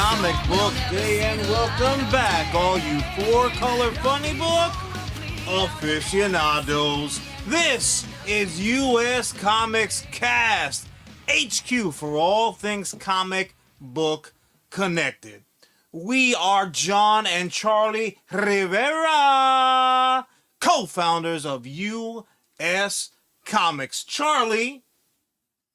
Comic Book Day, and welcome back, all you four-color funny book aficionados. This is US Comics Cast, HQ for all things comic book connected. We are John and Charlie Rivera, co-founders of US Comics. Charlie,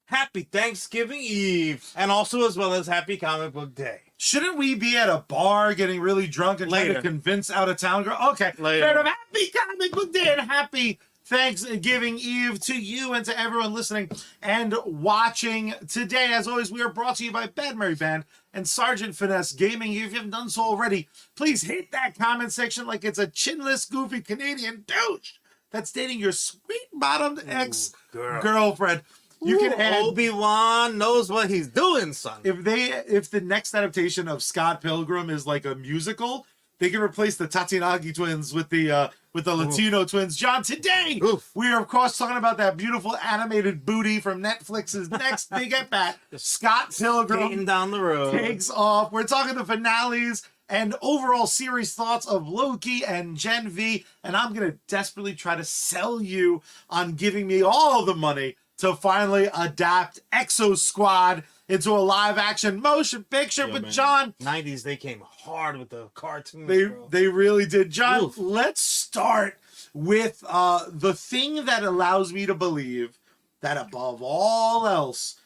happy Thanksgiving Eve, and also as well as happy Comic Book Day. Shouldn't we be at a bar getting really drunk and trying to convince out-of-town girl? Okay, fair enough. Happy Comic Book Day and happy Thanksgiving Eve to you and to everyone listening and watching today. As always, we are brought to you by Bad Mary Band and Sergeant Finesse Gaming. If you haven't done so already, please hit that comment section like it's a chinless, goofy Canadian douche that's dating your sweet-bottomed ex-girlfriend. You can add Obi-Wan knows what he's doing, son. If the next adaptation of Scott Pilgrim is like a musical, they can replace the Tatinagi twins with the Latino twins. John, today we are of course talking about that beautiful animated booty from Netflix's next big at bat. Scott Pilgrim down the road takes off. We're talking the finales and overall series thoughts of Loki and Gen V, and I'm gonna desperately try to sell you on giving me all the money to finally adapt EXO-Squad into a live-action motion picture. But John, 90s, they came hard with the cartoons. They really did. John, let's start with the thing that allows me to believe that above all else,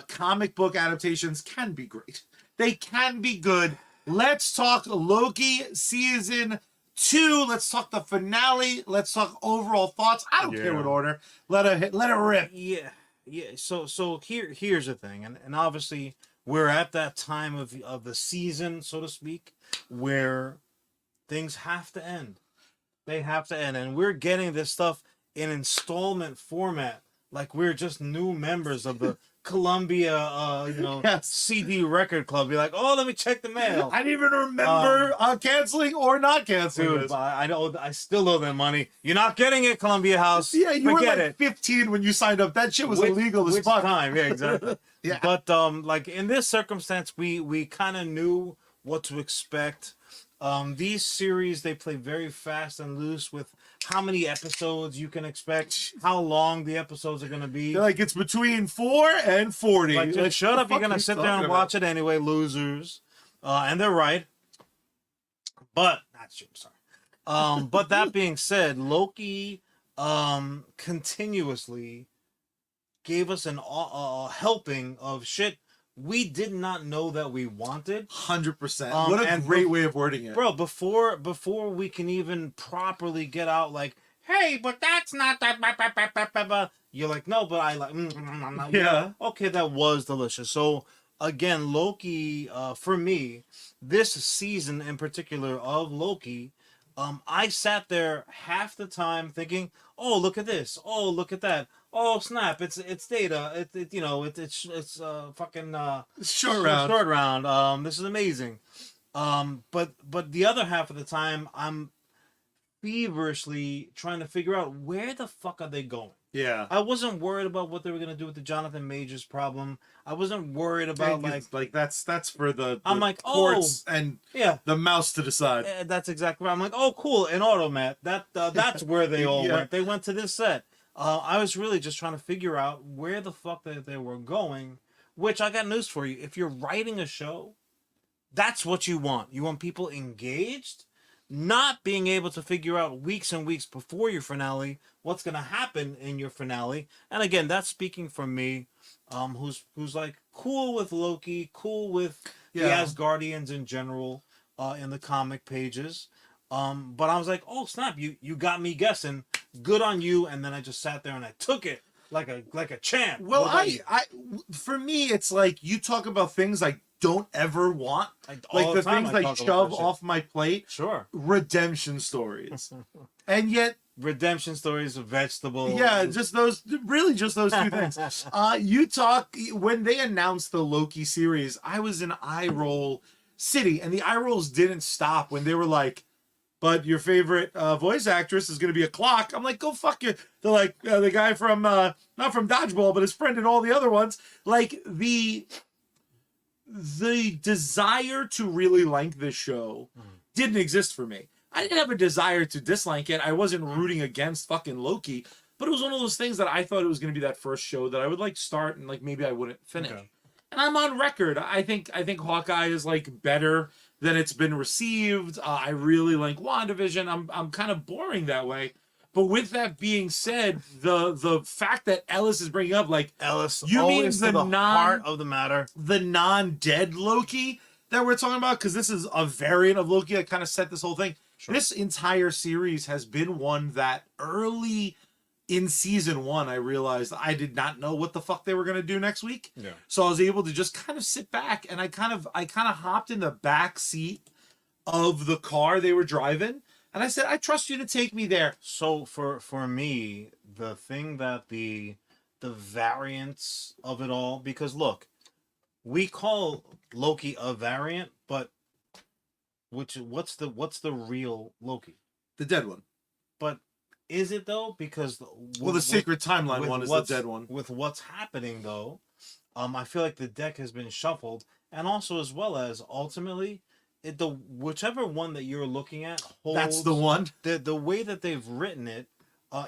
comic book adaptations can be great. They can be good. Let's talk Loki season 2. Let's talk the finale. Let's talk overall thoughts. I don't care what order. Let it rip. Yeah. So here's the thing, and obviously we're at that time of the season, so to speak, where things have to end. They have to end, and we're getting this stuff in installment format, like we're just new members of the Columbia, CD record club. Be like, oh, let me check the mail. I didn't even remember canceling or not canceling. Dude, I still owe them money. You're not getting it, Columbia House. Yeah, you were like 15 when you signed up. That shit was illegal as fuck. Yeah, exactly. Yeah. But like in this circumstance, we kind of knew what to expect. These series, they play very fast and loose with how many episodes you can expect, how long the episodes are going to be. They're like, it's between 4 and 40. Like, shut up, you're going to sit there and watch it anyway, losers. And they're right. But, not true, sorry. But that being said, Loki continuously gave us a helping of shit we did not know that we wanted. 100%. What a great way of wording it. Bro, before we can even properly get out like, hey, but that's not that. You're like, no, but I like, yeah. Okay, that was delicious. So, again, Loki, for me, this season in particular of Loki, I sat there half the time thinking, oh, look at this. Oh, look at that. Oh, snap. It's Data. It's fucking short round. This is amazing. But the other half of the time, I'm feverishly trying to figure out where the fuck are they going. Yeah. I wasn't worried about what they were gonna do with the Jonathan Majors problem. I wasn't worried about like that's for the I'm like, courts and the mouse to decide. That's exactly right. I'm like, oh, cool, an automat. That's where they all went. They went to this set. I was really just trying to figure out where the fuck they were going. Which I got news for you. If you're writing a show, that's what you want. You want people engaged. Not being able to figure out weeks and weeks before your finale what's going to happen in your finale. And again, that's speaking from me, who's like cool with Loki, cool with the Asgardians in general, in the comic pages. But I was like, oh snap, you got me guessing. Good on you. And then I just sat there and I took it like a champ. Well, for me, it's like you talk about things I don't ever want, like the things I shove off my plate. Sure. Redemption stories, and yet redemption stories of vegetables. Yeah, just those two things. You talk when they announced the Loki series, I was in eye roll city, and the eye rolls didn't stop when they were like, but your favorite voice actress is going to be a clock. I'm like, go fuck you. They're like, the guy from, not from Dodgeball, but his friend and all the other ones. Like, the desire to really like this show didn't exist for me. I didn't have a desire to dislike it. I wasn't rooting against fucking Loki, but it was one of those things that I thought it was going to be that first show that I would like start and like maybe I wouldn't finish. Okay. And I'm on record. I think Hawkeye is like better than it's been received. I really like WandaVision. I'm kind of boring that way. But with that being said, the fact that Ellis is bringing up like Ellis, you mean the heart of the matter, the non-dead Loki that we're talking about, because this is a variant of Loki that kind of set this whole thing. Sure. This entire series has been one that early in season 1, I realized I did not know what the fuck they were going to do next week. Yeah. So I was able to just kind of sit back and I kind of hopped in the back seat of the car they were driving. And I said, I trust you to take me there. So for me, the thing that the variance of it all, because look, we call Loki a variant, but what's the real Loki? The dead one. But is it though? Because the secret timeline one is the dead one. With what's happening though, I feel like the deck has been shuffled, and also as well as ultimately, whichever one that you're looking at holds, that's the one. The way that they've written it,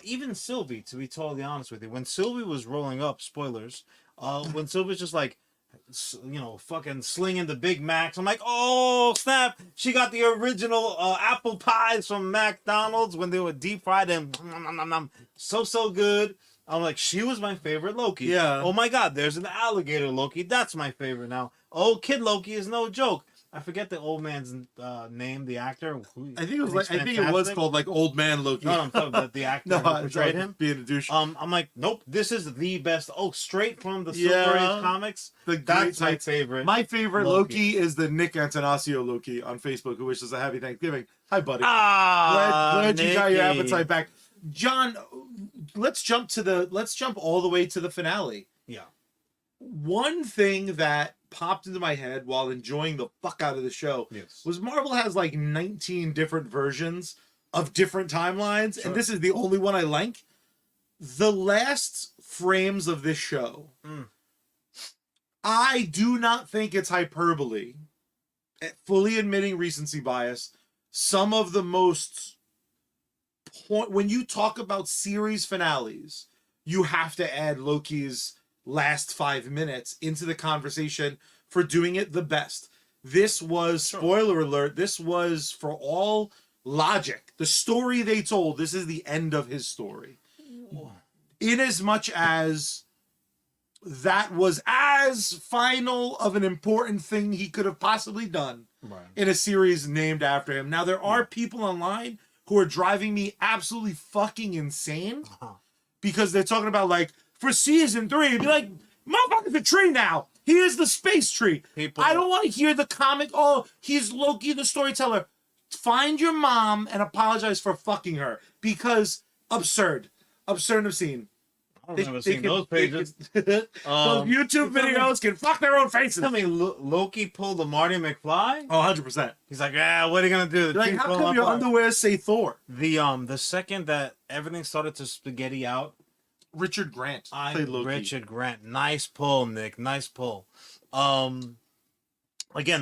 even Sylvie, to be totally honest with you, when Sylvie was rolling up, spoilers, when Sylvie's just like, fucking slinging the Big Macs, I'm like, oh snap, she got the original apple pies from McDonald's when they were deep fried and so good. I'm like, she was my favorite Loki. Yeah. Oh my God, there's an alligator Loki. That's my favorite now. Oh, Kid Loki is no joke. I forget the old man's name, the actor. I think it was called like Old Man Loki. No, I'm talking about the actor who portrayed him. Being a douche. I'm like, nope, this is the best. Oh, straight from the Silver Age comics. That's my favorite. My favorite Loki is the Nick Antanasio Loki on Facebook, who wishes a happy Thanksgiving. Hi, buddy. Glad you got your appetite back. John, let's jump all the way to the finale. Yeah. One thing that popped into my head while enjoying the fuck out of the show was Marvel has like 19 different versions of different timelines, and this is the only one I like. The last frames of this show, I do not think it's hyperbole, fully admitting recency bias. Some of the most when you talk about series finales, you have to add Loki's last 5 minutes into the conversation for doing it the best. This was, spoiler alert, this was, for all logic, the story they told, this is the end of his story. In as much as that was as final of an important thing he could have possibly done in a series named after him. Now, there are people online who are driving me absolutely fucking insane because they're talking about, like, for season 3, be like, motherfucker's a tree now. He is the space tree. I don't want to hear the comic, oh, he's Loki the storyteller. Find your mom and apologize for fucking her. Because absurd. Absurd and obscene. I've never seen those pages. Those YouTube videos can fuck their own faces. Tell me, Loki pulled a Marty McFly? Oh, 100%. He's like, what are you going to do? Like, how come your underwear say Thor? The second that everything started to spaghetti out, Richard Grant played Loki. Richard Grant. Nice pull, Nick. Nice pull. Again,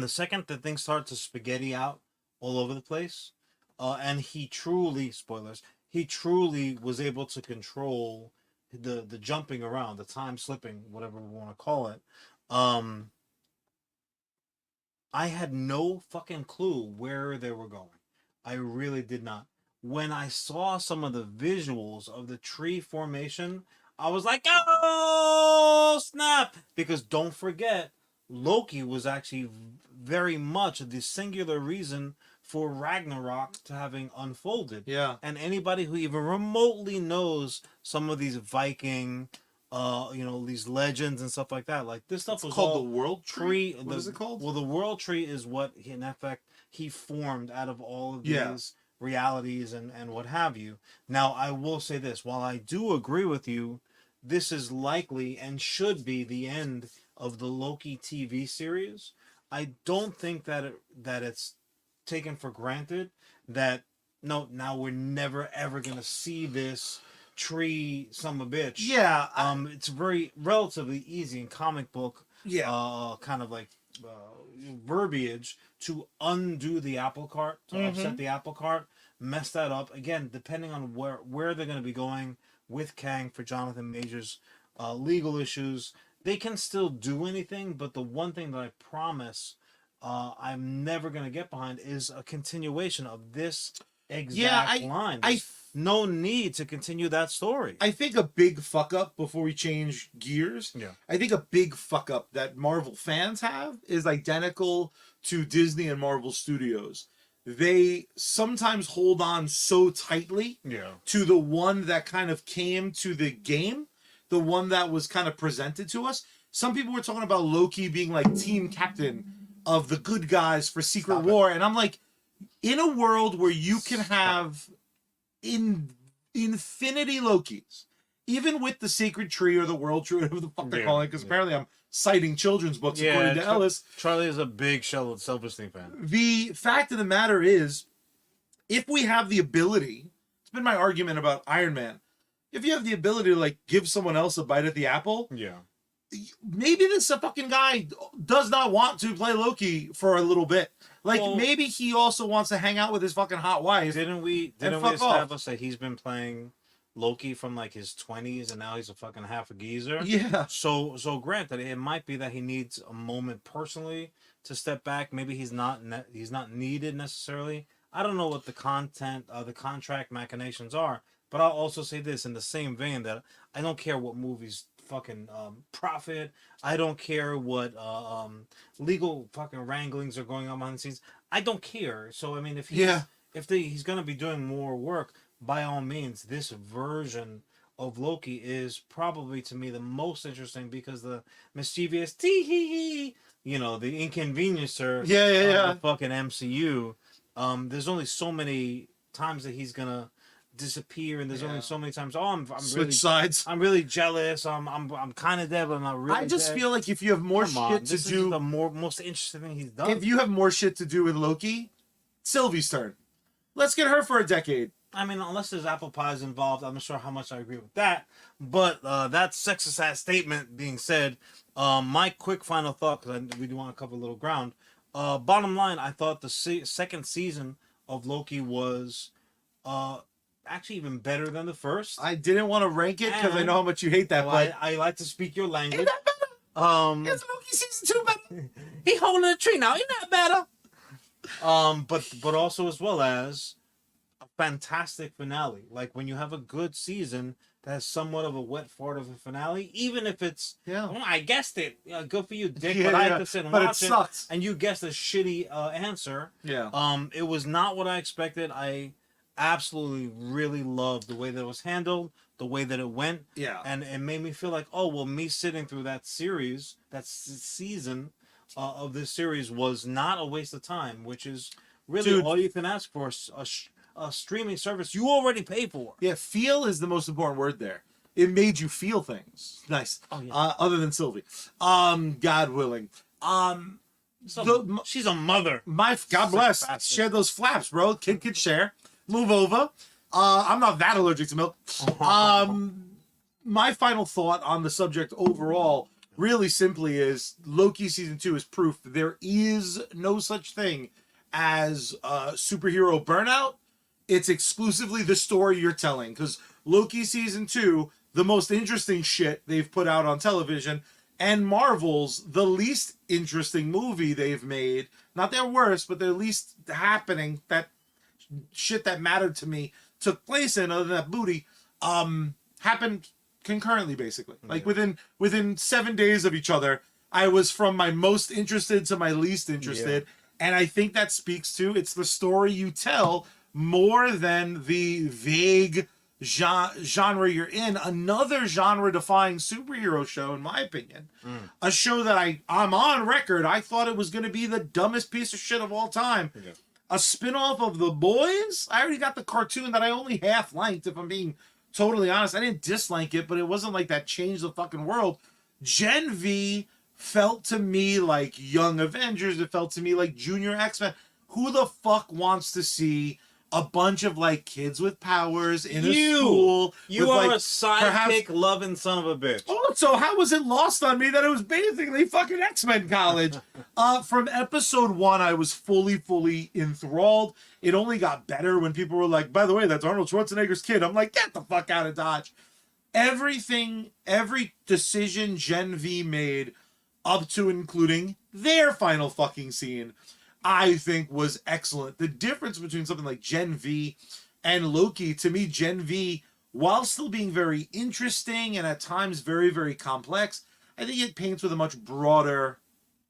the second that things start to spaghetti out all over the place, and he truly, spoilers, he truly was able to control the jumping around, the time slipping, whatever we want to call it. I had no fucking clue where they were going. I really did not. When I saw some of the visuals of the tree formation, I was like, oh, snap! Because don't forget, Loki was actually very much the singular reason for Ragnarok to having unfolded. Yeah. And anybody who even remotely knows some of these Viking, these legends and stuff like that, like this stuff was called all the World Tree. What is it called? Well, the World Tree is what, in effect, he formed out of all of these realities and what have you. Now, I will say this: while I do agree with you, this is likely and should be the end of the Loki TV series. I don't think that it's taken for granted that now we're never ever gonna see this tree son of a bitch. Yeah. It's very relatively easy in comic book. Yeah. Kind of like verbiage to undo the apple cart, to upset the apple cart, mess that up. Again, depending on where they're going to be going with Kang for Jonathan Majors' legal issues, they can still do anything. But the one thing that I promise I'm never going to get behind is a continuation of this exact line. No need to continue that story. I think a big fuck up, before we change gears, I think a big fuck up that Marvel fans have is identical to Disney and Marvel Studios. They sometimes hold on so tightly to the one that kind of came to the game, the one that was kind of presented to us. Some people were talking about Loki being like team captain of the good guys for Secret War, and I'm like, in a world where you can have infinity Lokis, even with the Sacred Tree or the World Tree, whatever the fuck they're calling it, because apparently I'm citing children's books according to Ellis. Charlie is a big self-esteem fan. The fact of the matter is, if we have the ability, it's been my argument about Iron Man, if you have the ability to like give someone else a bite at the apple, maybe this fucking guy does not want to play Loki for a little bit. Like, maybe he also wants to hang out with his fucking hot wife. Didn't we establish that he's been playing Loki from like his 20s and now he's a fucking half a geezer? Yeah. So granted, it might be that he needs a moment personally to step back. Maybe he's not needed necessarily. I don't know what the contract machinations are, but I'll also say this in the same vein that I don't care what movies fucking profit. I don't care what legal fucking wranglings are going on behind the scenes. I don't care. So I mean, if he's gonna be doing more work, by all means, this version of Loki is probably to me the most interesting because the mischievous the inconveniencer of the fucking MCU. There's only so many times that he's gonna disappear, and there's only so many times. I'm switch really sides. I'm really jealous. I'm kind of dead, but I'm not really. I just feel like if you have more shit to do, the most interesting thing he's done. If you have more shit to do with Loki, Sylvie's turn. Let's get her for a decade. I mean, unless there's apple pies involved, I'm not sure how much I agree with that. But that sexist ass statement being said, my quick final thought, because we do want to cover a little ground. Bottom line, I thought the second season of Loki was actually even better than the first. I didn't want to rank it because I know how much you hate that. But I like to speak your language. Ain't that better? Is Loki season 2 better? He holding a tree now. Ain't that better? But also as well as a fantastic finale. Like when you have a good season that has somewhat of a wet fart of a finale, even if it's I guessed it. Good for you, Dick. But I had to sit and watch it, and you guessed a shitty answer. It was not what I expected. I absolutely really loved the way that it was handled, the way that it went, and it made me feel like, oh well, me sitting through that series, that season of this series was not a waste of time, which is really all you can ask for. A streaming service you already pay for. Yeah, feel is the most important word there. It made you feel things. Nice. Oh, yeah. Other than Sylvie, God willing. She's a mother. God bless. Share those flaps, bro. Kid could share. Move over. I'm not that allergic to milk. My final thought on the subject overall, really simply, is Loki season 2 is proof that there is no such thing as superhero burnout. It's exclusively the story you're telling. Because Loki season 2, the most interesting shit they've put out on television, and Marvel's the least interesting movie they've made. Not their worst, but their least happening. That shit that mattered to me took place in, other than that booty, happened concurrently, basically. Like within 7 days of each other, I was from my most interested to my least interested. And I think that speaks to, it's the story you tell more than the vague genre you're in. Another genre-defying superhero show, in my opinion. A show that I'm on record, I thought it was going to be the dumbest piece of shit of all time. A spin-off of The Boys? I already got the cartoon that I only half liked, if I'm being totally honest. I didn't dislike it, but it wasn't like that changed the fucking world. Gen V felt to me like Young Avengers. It felt to me like Junior X-Men. Who the fuck wants to see a bunch of like kids with powers in a school? You are a sidekick loving son of a bitch. Oh, so how was it lost on me that it was basically fucking X-Men college? From episode 1, I was fully enthralled. It only got better when people were like, by the way, that's Arnold Schwarzenegger's kid. I'm like, get the fuck out of Dodge. Everything, every decision Gen V made, up to including their final fucking scene, I think was excellent. The difference between something like Gen V and Loki, to me, Gen V, while still being very interesting and at times very complex, I think it paints with a much broader,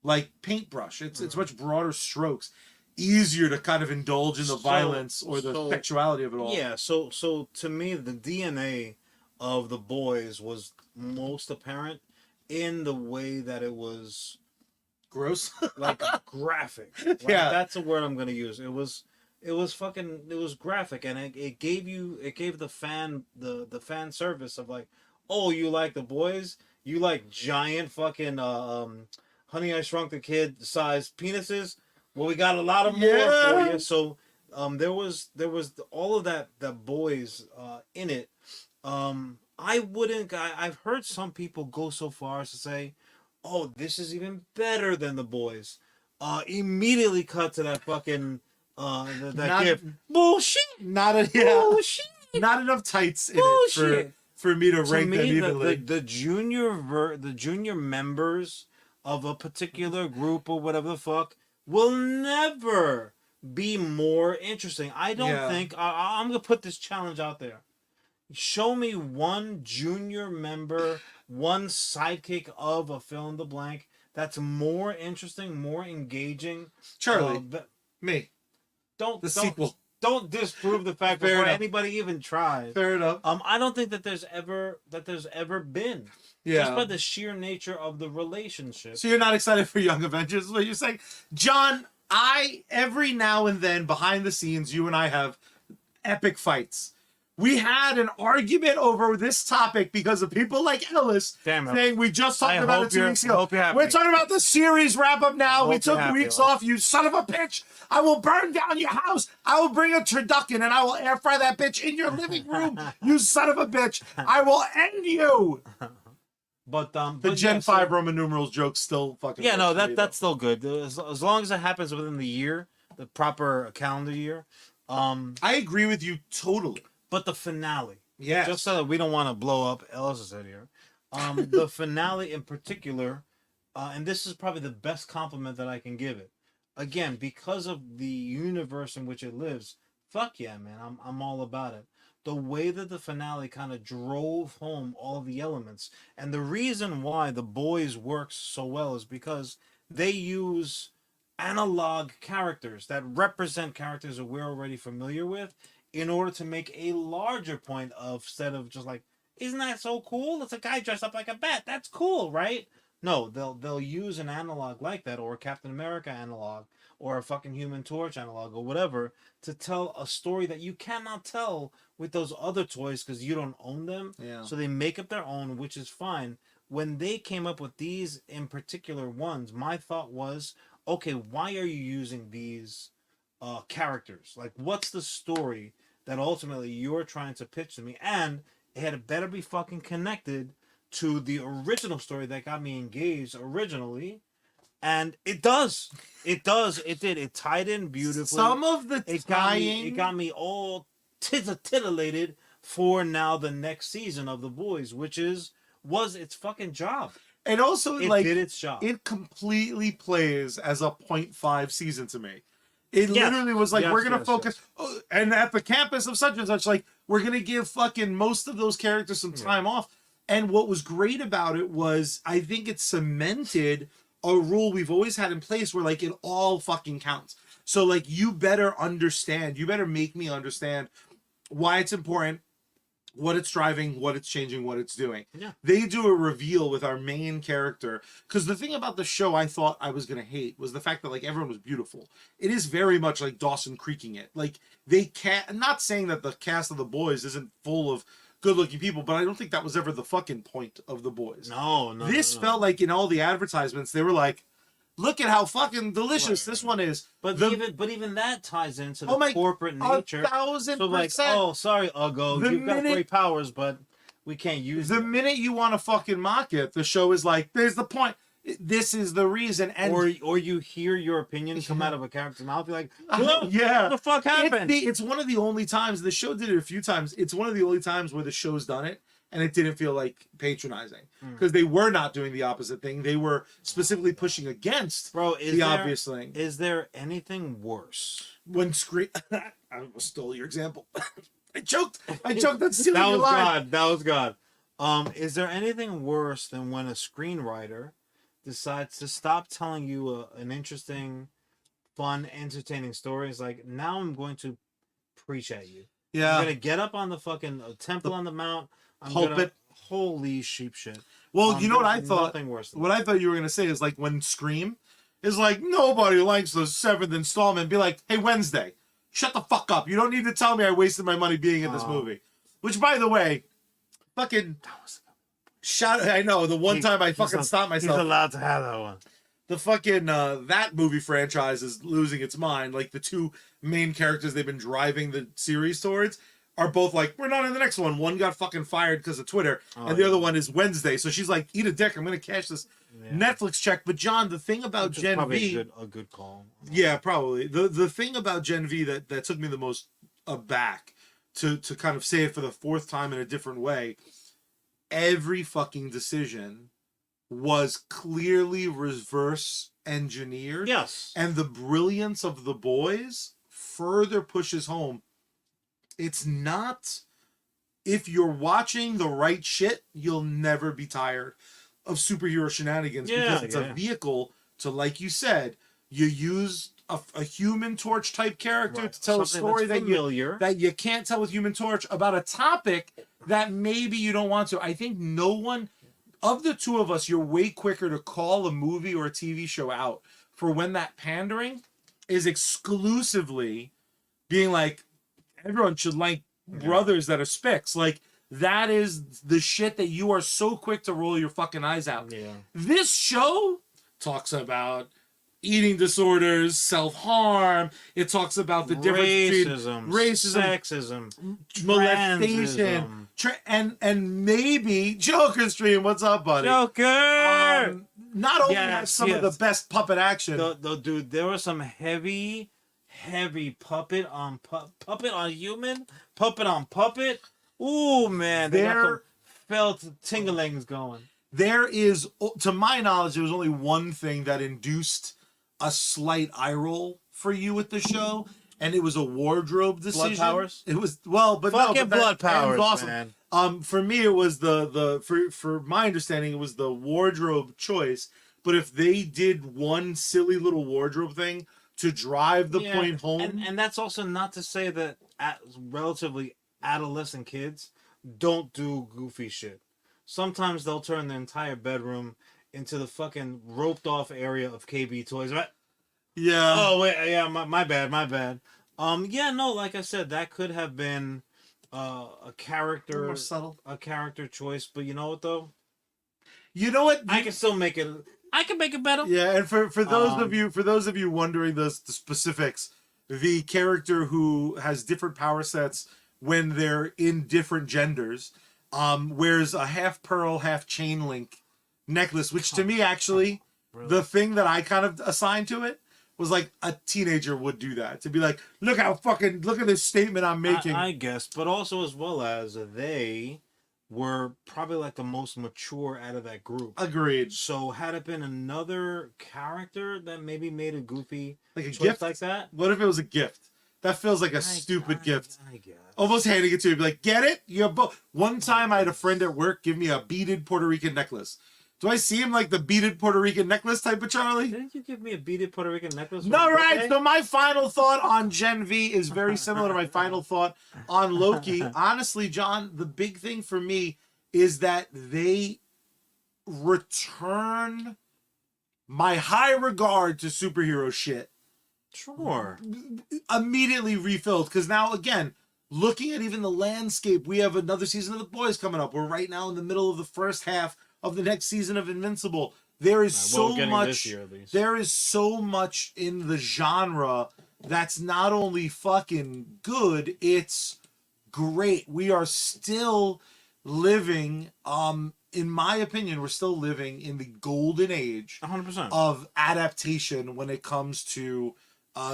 like, paintbrush. It's much broader strokes, easier to kind of indulge in the violence or the sexuality of it all. Yeah, so to me, the DNA of the boys was most apparent in the way that it was gross, like graphic. Right? Yeah, that's the word I'm gonna use. It was graphic, and it gave the fan the fan service of like, oh, you like the boys, you like giant fucking Honey I Shrunk the Kid sized penises. Well, we got a lot of more for you. So there was all of that boys in it. I've heard some people go so far as to say, oh, this is even better than the boys. Immediately cut to that fucking that gif. Bullshit. Bullshit. Not enough tights in it for me to rank them evenly. The junior members of a particular group or whatever the fuck will never be more interesting. I don't think I'm gonna put this challenge out there. Show me one junior member, one sidekick of a fill in the blank that's more interesting, more engaging. Charlie, me. Don't sequel. Don't disprove the fact before anybody even tries. Fair enough. I don't think that there's ever been. Yeah. Just by the sheer nature of the relationship. So you're not excited for Young Avengers, is what you're saying? John, every now and then, behind the scenes, you and I have epic fights. We had an argument over this topic because of people like Ellis saying we just talked about it 2 weeks ago. We're talking about the series wrap up now. We took weeks off. You son of a bitch. I will burn down your house. I will bring a turducken and I will air fry that bitch in your living room. You son of a bitch. I will end you. But the Gen 5 Roman numerals joke still fucking. Yeah, no, that's still good. As long as it happens within the year, the proper calendar year. I agree with you totally. But the finale, yeah, just so that we don't want to blow up Ellis's head here, the finale in particular, and this is probably the best compliment that I can give it. Again, because of the universe in which it lives, fuck yeah, man, I'm all about it. The way that the finale kind of drove home all the elements, and the reason why the boys works so well is because they use analog characters that represent characters that we're already familiar with, in order to make a larger point of, instead of just like, isn't that so cool? It's a guy dressed up like a bat. That's cool, right? No, they'll use an analog like that, or a Captain America analog, or a fucking Human Torch analog, or whatever, to tell a story that you cannot tell with those other toys because you don't own them. Yeah. So they make up their own, which is fine. When they came up with these in particular ones, my thought was, okay, why are you using these characters? Like, what's the story that ultimately you're trying to pitch to me? And it had better be fucking connected to the original story that got me engaged originally. And it does. It did. It tied in beautifully. Some of the it got me all titillated for now the next season of The Boys, which was its fucking job. And also, it did its job. It completely plays as a 0.5 season to me. It literally was like, we're going to focus, and at the campus of such and such, like, we're going to give fucking most of those characters some time off. And what was great about it was, I think it cemented a rule we've always had in place where, like, it all fucking counts. So, like, you better understand, you better make me understand why it's important, what it's driving, what it's changing, what it's doing. Yeah. They do a reveal with our main character. Because the thing about the show I thought I was going to hate was the fact that, like, everyone was beautiful. It is very much like Dawson Creeking it. Like, they can't, I'm not saying that the cast of The Boys isn't full of good-looking people, but I don't think that was ever the fucking point of The Boys. No. This felt like in all the advertisements, they were like, look at how fucking delicious this one is. But even that ties into the corporate nature. 1,000%. So like, oh, sorry, Uggo, you've got great powers, but we can't use the minute you want to fucking mock it, the show is like, there's the point. this is the reason. And or you hear your opinion come out of a character's mouth, you're like, yeah, what the fuck happened? It's one of the only times, the show did it a few times. It's one of the only times where the show's done it and it didn't feel like patronizing, because they were not doing the opposite thing. They were specifically pushing against the obvious thing. Is there anything worse? When Scream, I stole your example. I choked on stealing your line. That was God. Is there anything worse than when a screenwriter decides to stop telling you an interesting, fun, entertaining story? It's like, now I'm going to preach at you. Yeah. I'm going to get up on the fucking temple on the mount. Holy sheep shit. Well, you know what I thought? Nothing worse than what I thought you were going to say is like when Scream is like, nobody likes the 7th installment. Be like, hey, Wednesday, shut the fuck up. You don't need to tell me I wasted my money being in this movie. Which, by the way, fucking I know, the one time I fucking stopped myself. He's allowed to have that one. The fucking, that movie franchise is losing its mind. Like, the two main characters they've been driving the series towards are both like, we're not in the next one. One got fucking fired because of Twitter, and the other one is Wednesday. So she's like, eat a dick. I'm going to cash this Netflix check. But John, the thing about Gen V, a good call. Yeah, probably. The thing about Gen V that took me the most aback, to kind of say it for the 4th time in a different way, every fucking decision was clearly reverse engineered. Yes. And the brilliance of the boys further pushes home. It's not, if you're watching the right shit, you'll never be tired of superhero shenanigans, because it's a vehicle to, like you said, you use a Human Torch type character to tell something a story that you can't tell with Human Torch about a topic that maybe you don't want to. I think no one, of the two of us, you're way quicker to call a movie or a TV show out for when that pandering is exclusively being like, everyone should like brothers that are spics. Like, that is the shit that you are so quick to roll your fucking eyes out. Yeah. This show talks about eating disorders, self-harm. It talks about the difference between racism, sexism, molestation, and maybe Joker stream. What's up, buddy? Joker! Not only has some of the best puppet action. Dude, there was some heavy puppet on human, puppet on puppet. Ooh, man, they got some felt tinglings going. There is, to my knowledge, there was only one thing that induced a slight eye roll for you with the show, and it was a wardrobe decision. Blood powers? It was, well, but fucking no, but blood powers, awesome. Man. For me, it was for my understanding, it was the wardrobe choice. But if they did one silly little wardrobe thing to drive the point home, and that's also not to say that relatively adolescent kids don't do goofy shit. Sometimes they'll turn the entire bedroom into the fucking roped off area of KB toys, right? Yeah. Oh wait, yeah, my bad. Yeah, no, like I said, that could have been a character, more subtle, a character choice. But you know what though? You know what? I can still make it. I can make it better. Yeah, and for those of you wondering the specifics, the character who has different power sets when they're in different genders, wears a half pearl, half chain link necklace, which to me actually, really? The thing that I kind of assigned to it was like a teenager would do that, to be like, look at this statement I'm making. I guess, but also as well as they were probably like the most mature out of that group. Agreed. So had it been another character that maybe made a goofy like a choice gift like that? What if it was a gift? That feels like a stupid gift. I guess. Almost handing it to you, be like, get it? You're both. One time I had a friend at work give me a beaded Puerto Rican necklace. Do I see him like the beaded Puerto Rican necklace type of Charlie? Didn't you give me a beaded Puerto Rican necklace? No, right. So my final thought on Gen V is very similar to my final thought on Loki. Honestly, John, the big thing for me is that they return my high regard to superhero shit. Sure. Immediately refilled. Because now, again, looking at even the landscape, we have another season of The Boys coming up. We're right now in the middle of the first half of the next season of Invincible. There is so much. There is so much in the genre that's not only fucking good, it's great. We are still living in my opinion, we're still living in the golden age 100% of adaptation when it comes to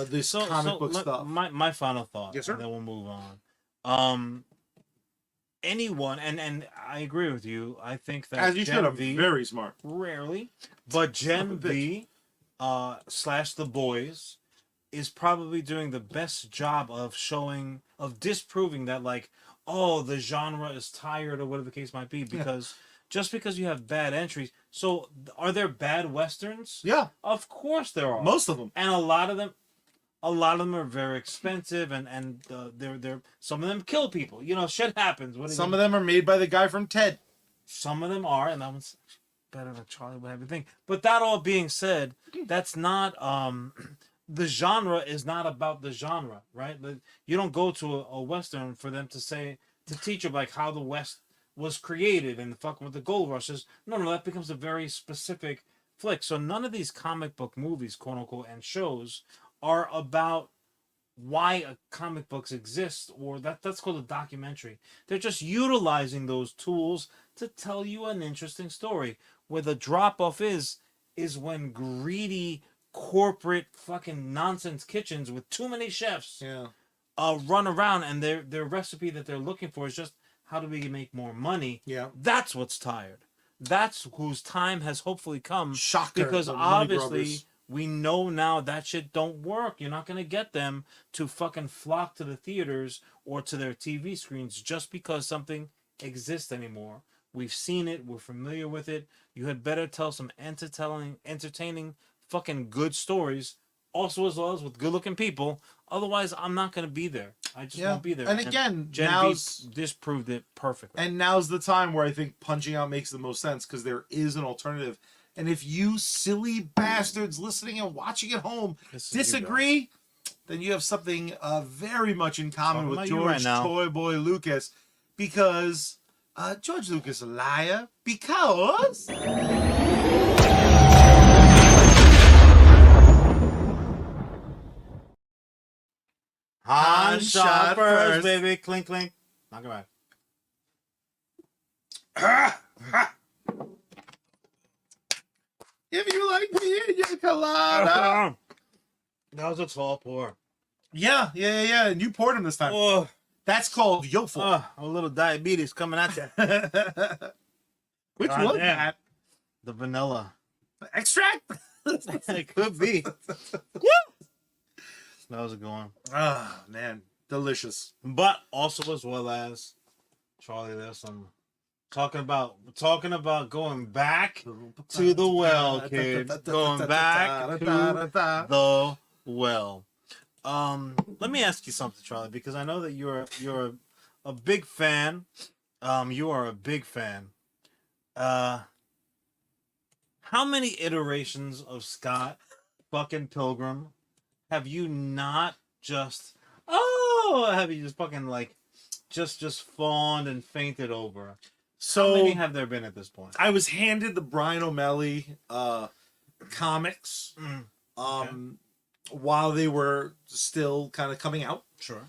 this comic book stuff. My final thought, yes, sir. And then we'll move on. Anyone, and I agree with you. I think that as you Gen should have, V, very smart. rarely, but Gen V / the boys is probably doing the best job of disproving that, like, oh, the genre is tired or whatever the case might be, because just because you have bad entries, so are there bad westerns? Yeah, of course there are. Most of them, and a lot of them are very expensive, and they're some of them kill people. You know, shit happens. Some of them are made by the guy from Ted. Some of them are, and that one's better than Charlie would have you think. But that all being said, that's not the genre is not about the genre, right? You don't go to a western for them to teach you like how the West was created and fucking with the gold rushes. No, that becomes a very specific flick. So none of these comic book movies, quote unquote, and shows are about why comic books exist, or that's called a documentary. They're just utilizing those tools to tell you an interesting story. Where the drop off is when greedy corporate fucking nonsense kitchens with too many chefs run around, and their recipe that they're looking for is just how do we make more money. That's what's tired. That's whose time has hopefully come. Shocker, because obviously we know now that shit don't work. You're not going to get them to fucking flock to the theaters or to their TV screens just because something exists anymore. We've seen it. We're familiar with it. You had better tell some entertaining, fucking good stories, also as well as with good-looking people. Otherwise, I'm not going to be there. I just won't be there. And again, Gen V disproved it perfectly. And now's the time where I think punching out makes the most sense, because there is an alternative. And if you silly bastards listening and watching at home disagree, then you have something very much in common with George Toy Boy Lucas, because George Lucas a liar, because Han shot first, baby. Clink, clink. Knock it back. If you like pina colada. That was a tall pour. Yeah. And you poured him this time. Oh. That's called Yofel. A little diabetes coming at you. Which was that? The vanilla. Extract? It could be. Woo! That was a good one. Oh, man. Delicious. But also as well as, Charlie, there's some... Talking about going back to the well, kid. Going back to the well. Let me ask you something, Charlie, because I know that you're a big fan. You are a big fan. How many iterations of Scott fucking Pilgrim have you not just have you just fucking like just fawned and fainted over? So how many have there been at this point? I was handed the Brian O'Malley comics while they were still kind of coming out. Sure.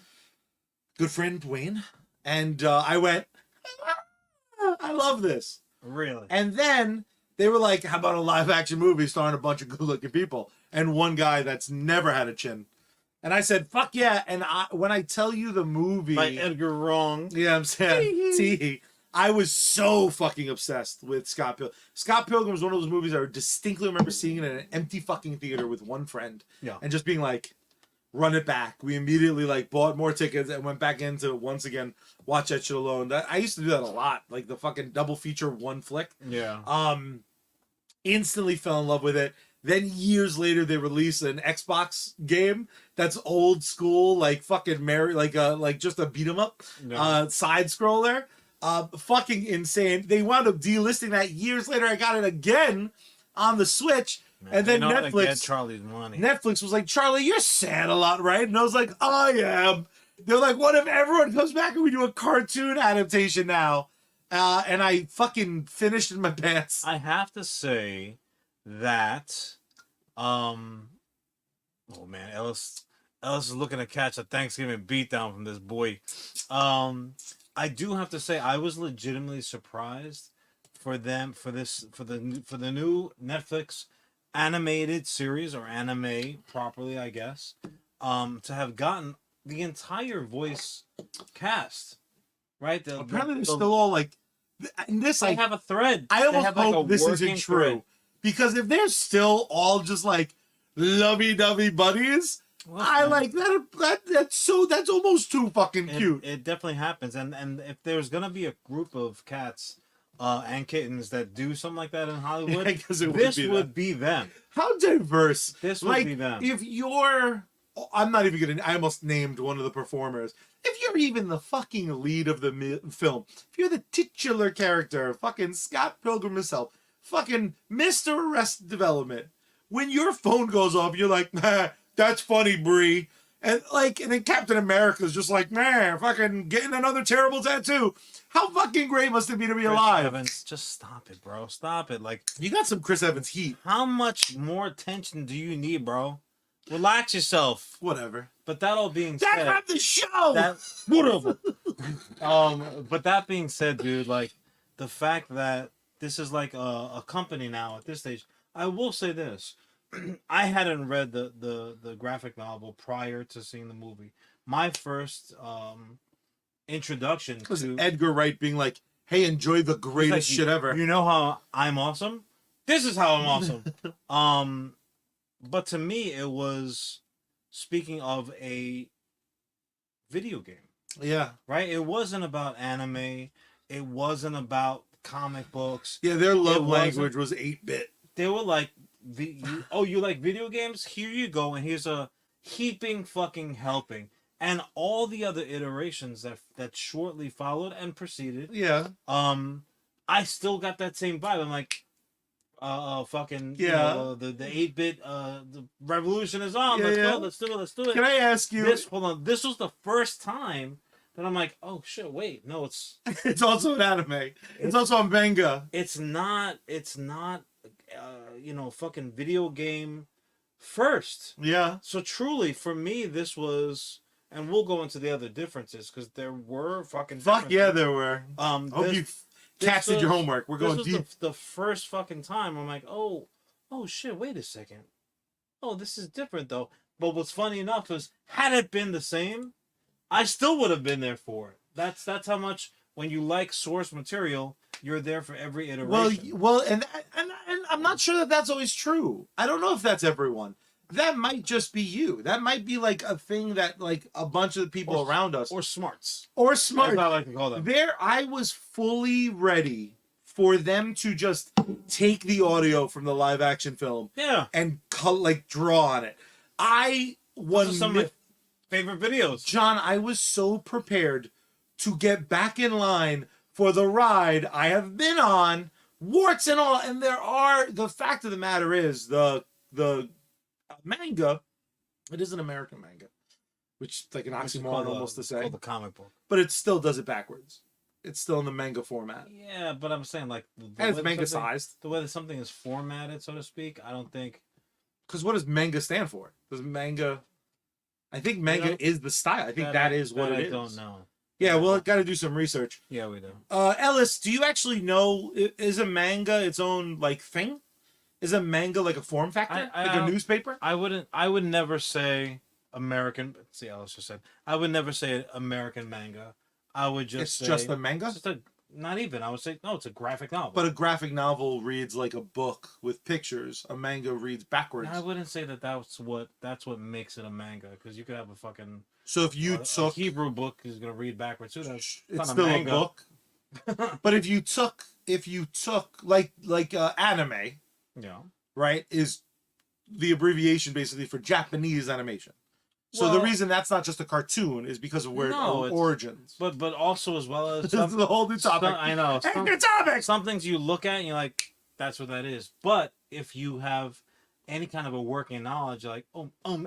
Good friend Dwayne. And I went, I love this. Really? And then they were like, how about a live action movie starring a bunch of good looking people and one guy that's never had a chin? And I said, fuck yeah. And when I tell you the movie by Edgar Wrong. Yeah, I'm saying I was so fucking obsessed with Scott Pilgrim. Scott Pilgrim was one of those movies I distinctly remember seeing it in an empty fucking theater with one friend. Yeah. And just being like, run it back. We immediately like bought more tickets and went back into it once again, watch that shit alone. I used to do that a lot. Like the fucking double feature one flick. Yeah. Instantly fell in love with it. Then years later they released an Xbox game that's old school, like fucking like just a beat 'em up side scroller. Fucking insane. They wound up delisting that years later. I got it again on the Switch. Man, and then Netflix. Charlie's money. Netflix was like, Charlie, you're sad a lot, right? And I was like, I am. They're like, what if everyone comes back and we do a cartoon adaptation now? And I fucking finished in my pants. I have to say that, oh man, Ellis is looking to catch a Thanksgiving beatdown from this boy. I do have to say, I was legitimately surprised for the new Netflix animated series, or anime properly, I guess, to have gotten the entire voice cast, right? Apparently they're still all like, and this they have a thread. I almost have, like, hope a this isn't working true, thread. because if they're still all just like lovey-dovey buddies, Well, I like that. That's almost too fucking cute. It definitely happens, and if there's gonna be a group of cats and kittens that do something like that in Hollywood, this would be them. How diverse! This would be them. If you're, I'm not even gonna. I almost named one of the performers. If you're even the fucking lead of the film, if you're the titular character, fucking Scott Pilgrim himself, fucking Mr. Arrested Development, when your phone goes off, you're like, nah, that's funny, Brie. And then Captain America's just like, man, fucking getting another terrible tattoo. How fucking great must it be to be alive? Evans, just stop it, bro. Stop it. Like, you got some Chris Evans heat. How much more attention do you need, bro? Relax yourself. Whatever. But that all being said, that's the show. Whatever. But that being said, dude, like, the fact that this is like a company now at this stage, I will say this. I hadn't read the graphic novel prior to seeing the movie. My first introduction to Edgar Wright being like, hey, enjoy the greatest shit ever. You know how I'm awesome? This is how I'm awesome. But to me, it was, speaking of a video game. Yeah. Right? It wasn't about anime. It wasn't about comic books. Yeah, their love language was 8-bit. They were like, you like video games? Here you go, and here's a heaping fucking helping. And all the other iterations that shortly followed and preceded. Yeah. I still got that same vibe. I'm like, fucking, yeah. The 8-bit, the revolution is on. Let's do it. Can I ask you? Hold on. This was the first time that I'm like, oh shit, wait, no, it's also an anime. It's also a manga. It's not, fucking video game first. Yeah. So truly, for me, this was, and we'll go into the other differences, because there were fucking Fuck yeah, there were. Hope you cats did your homework. We're going deep. The first fucking time I'm like, oh shit, wait a second. Oh, this is different though. But what's funny enough is, had it been the same, I still would have been there for it. That's how much, when you like source material, you're there for every iteration. Well, and I'm not sure that that's always true. I don't know if that's everyone. That might just be you. That might be like a thing that like a bunch of the people around us, or smarts, That's what I like to call them. I was fully ready for them to just take the audio from the live action film, and draw on it. Those are some of my favorite videos, John. I was so prepared to get back in line for the ride I have been on, warts and all. And the fact of the matter is, the manga, it is an American manga, which is like an oxymoron almost to say. Called the comic book, but it still does it backwards. It's still in the manga format. Yeah, but I'm saying, like, and it's manga sized. The way that something is formatted, so to speak, I don't think. Because what does manga stand for? Does manga? I think manga is the style. I think that is what it is. I don't know. Yeah, well, got to do some research. Yeah, we do. Ellis, do you actually know, is a manga its own like thing? Is a manga like a form factor, like a newspaper? I would never say American. See, Ellis just said I would never say American manga. I would just say just a manga. Not even. I would say no. It's a graphic novel. But a graphic novel reads like a book with pictures. A manga reads backwards. I wouldn't say that's what makes it a manga, because you could have a fucking. So if you took a Hebrew book is gonna read backwards too, it's still a book. But if you took like anime, yeah, right, is the abbreviation basically for Japanese animation. So the reason that's not just a cartoon is because of where origins. But also as well as this is a whole new topic. I know. New topic. Some things you look at and you're like, that's what that is. But if you have any kind of a working knowledge, you're like,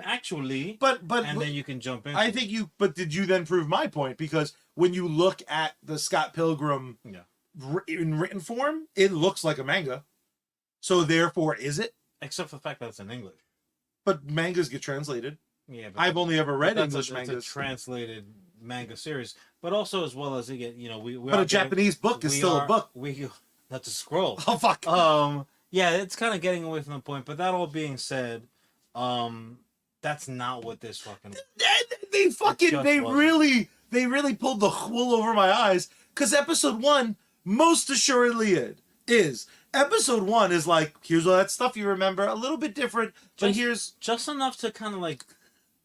actually, but then you can jump in. I think you. But did you then prove my point? Because when you look at the Scott Pilgrim, in written form, it looks like a manga. So therefore, is it? Except for the fact that it's in English. But mangas get translated. Yeah, I've only ever read English mangas. It's a translated manga series, but also as well as they get, we. But a Japanese book is still a book. That's a scroll. Oh fuck. Yeah, it's kind of getting away from the point. But that all being said, that's not what this fucking. They really pulled the wool over my eyes, because episode 1 most assuredly is. Episode 1 is like, here's all that stuff you remember, a little bit different, but here's just enough to kind of like,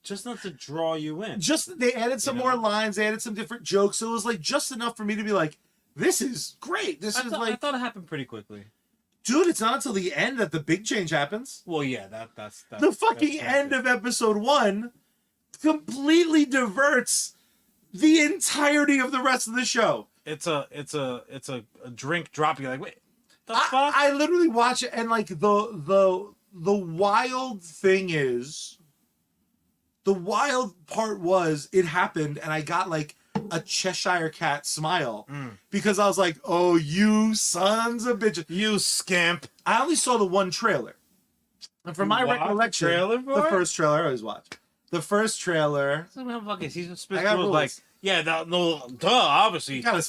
just enough to draw you in. Just they added some more lines, they added some different jokes, so it was like just enough for me to be like, this is great. I thought it happened pretty quickly. Dude, it's not until the end that the big change happens. Well, yeah, that's the fucking end of episode 1 completely diverts the entirety of the rest of the show. It's a drink drop. You're like, wait, the fuck? I literally watch it, and like the wild thing is, the wild part was it happened, and I got like a Cheshire Cat smile because I was like, oh, you sons of bitches, you scamp. I only saw the one trailer, and from my recollection, the first trailer I always watch. The first trailer. Obviously,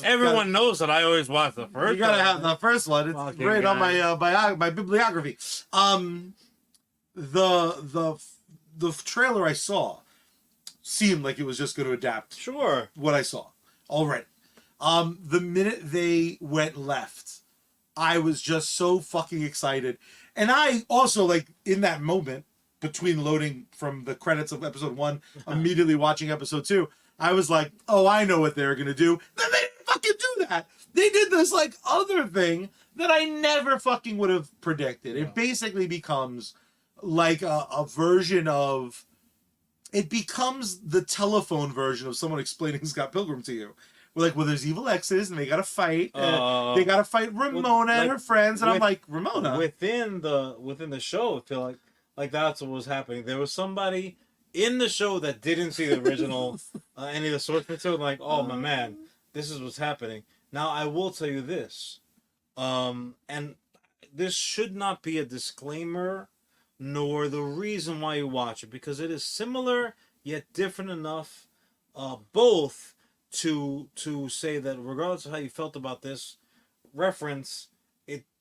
everyone knows that I always watch the first. You gotta have the first one. It's right on my bibliography. The trailer I saw seemed like it was just going to adapt. Sure. What I saw already. The minute they went left, I was just so fucking excited, and I also like in that moment, between loading from the credits of episode 1, immediately watching episode 2, I was like, oh, I know what they're going to do. Then they didn't fucking do that. They did this like other thing that I never fucking would have predicted. It basically becomes like a version of, it becomes the telephone version of someone explaining Scott Pilgrim to you. We're like, well, there's evil exes and they got to fight. They got to fight Ramona and her friends. And I'm like, Ramona? Within the show, I feel like that's what was happening. There was somebody in the show that didn't see the original, any of the source material, like, oh, my man, this is what's happening. Now, I will tell you this, and this should not be a disclaimer, nor the reason why you watch it, because it is similar, yet different enough, both to say that regardless of how you felt about this reference,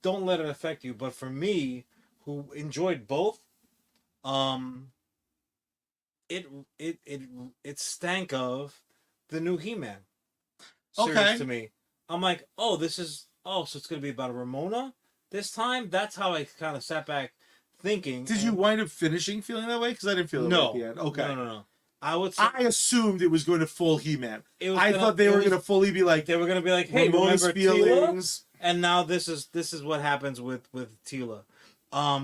don't let it affect you. But for me, who enjoyed both, it stank of the new He-Man series to me. I'm like, so it's gonna be about a Ramona this time. That's how I kind of sat back thinking. Did you wind up finishing feeling that way? Because I didn't feel that way at the end. Okay, no. I assumed it was going to full He-Man. I thought they were going to fully be like, hey, Ramona's feelings, and now this is what happens with Teela.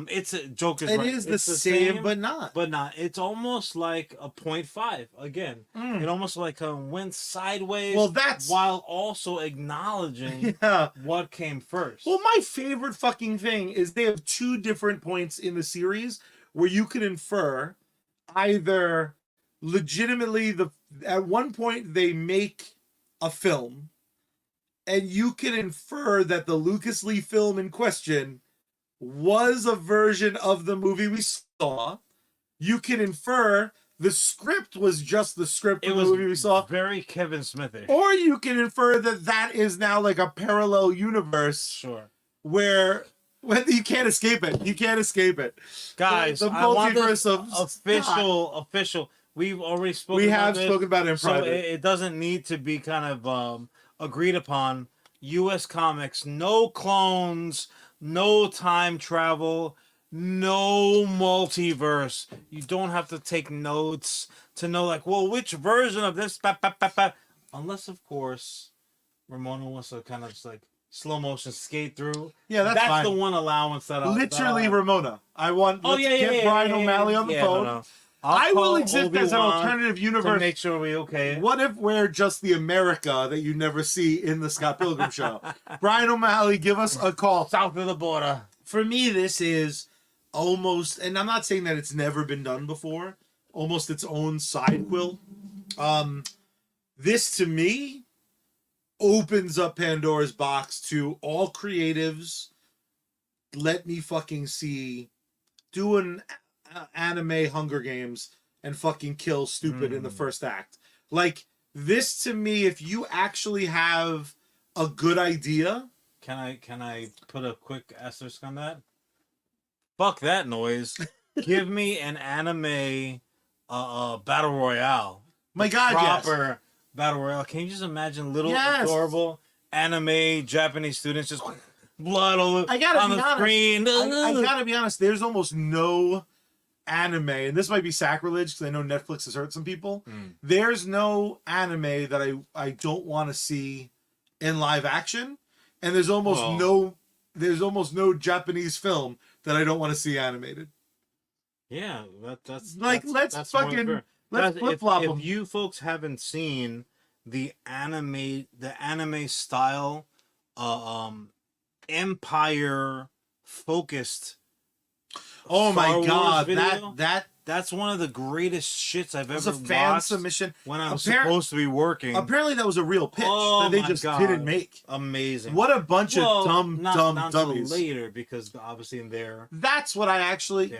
It's a joke. It is the same, but not. It's almost like a 0.5 again. It almost like went sideways. Well, while also acknowledging what came first. Well, my favorite fucking thing is they have 2 different points in the series where you can infer either legitimately at one point they make a film, and you can infer that the Lucas Lee film in question was a version of the movie we saw. You can infer the script was just the script of the movie we saw. Very Kevin Smithish. Or you can infer that is now like a parallel universe. Sure. Where you can't escape it. You can't escape it. Guys, the multiverse of official. We've already spoken about it. We have spoken about it in private. So it doesn't need to be kind of agreed upon. USComics, no clones, no time travel, no multiverse. You don't have to take notes to know, like, well, which version of this? Unless, of course, Ramona wants to kind of just like slow motion skate through. Yeah, that's fine. The one allowance that literally Ramona. I want. Get Brian O'Malley on the phone. No. I will exist as an alternative universe to make sure we okay. What if we're just the America that you never see in the Scott Pilgrim show? Brian O'Malley, give us a call. South of the border. For me, this is almost, and I'm not saying that it's never been done before, almost its own side quill. This, to me, opens up Pandora's box to all creatives. Let me fucking see doing anime Hunger Games and fucking kill stupid in the first act. Like, this to me, if you actually have a good idea Can I put a quick asterisk on that? Fuck that noise. Give me an anime battle royale. My God, proper battle royale. Can you just imagine little adorable anime Japanese students just blood all on the screen? I gotta be honest. There's almost no anime, and this might be sacrilege because I know Netflix has hurt some people. There's no anime that I don't want to see in live action, and there's almost no Japanese film that I don't want to see animated. Yeah, that's let's flip flop them. If you folks haven't seen the anime style, Empire focused. Oh my God, video, that's one of the greatest shits I've ever a fan watched submission when I was supposed to be working. Apparently that was a real pitch that they just didn't make. Amazing. What a bunch of dumb dummies. Later, because obviously in there. That's what I actually.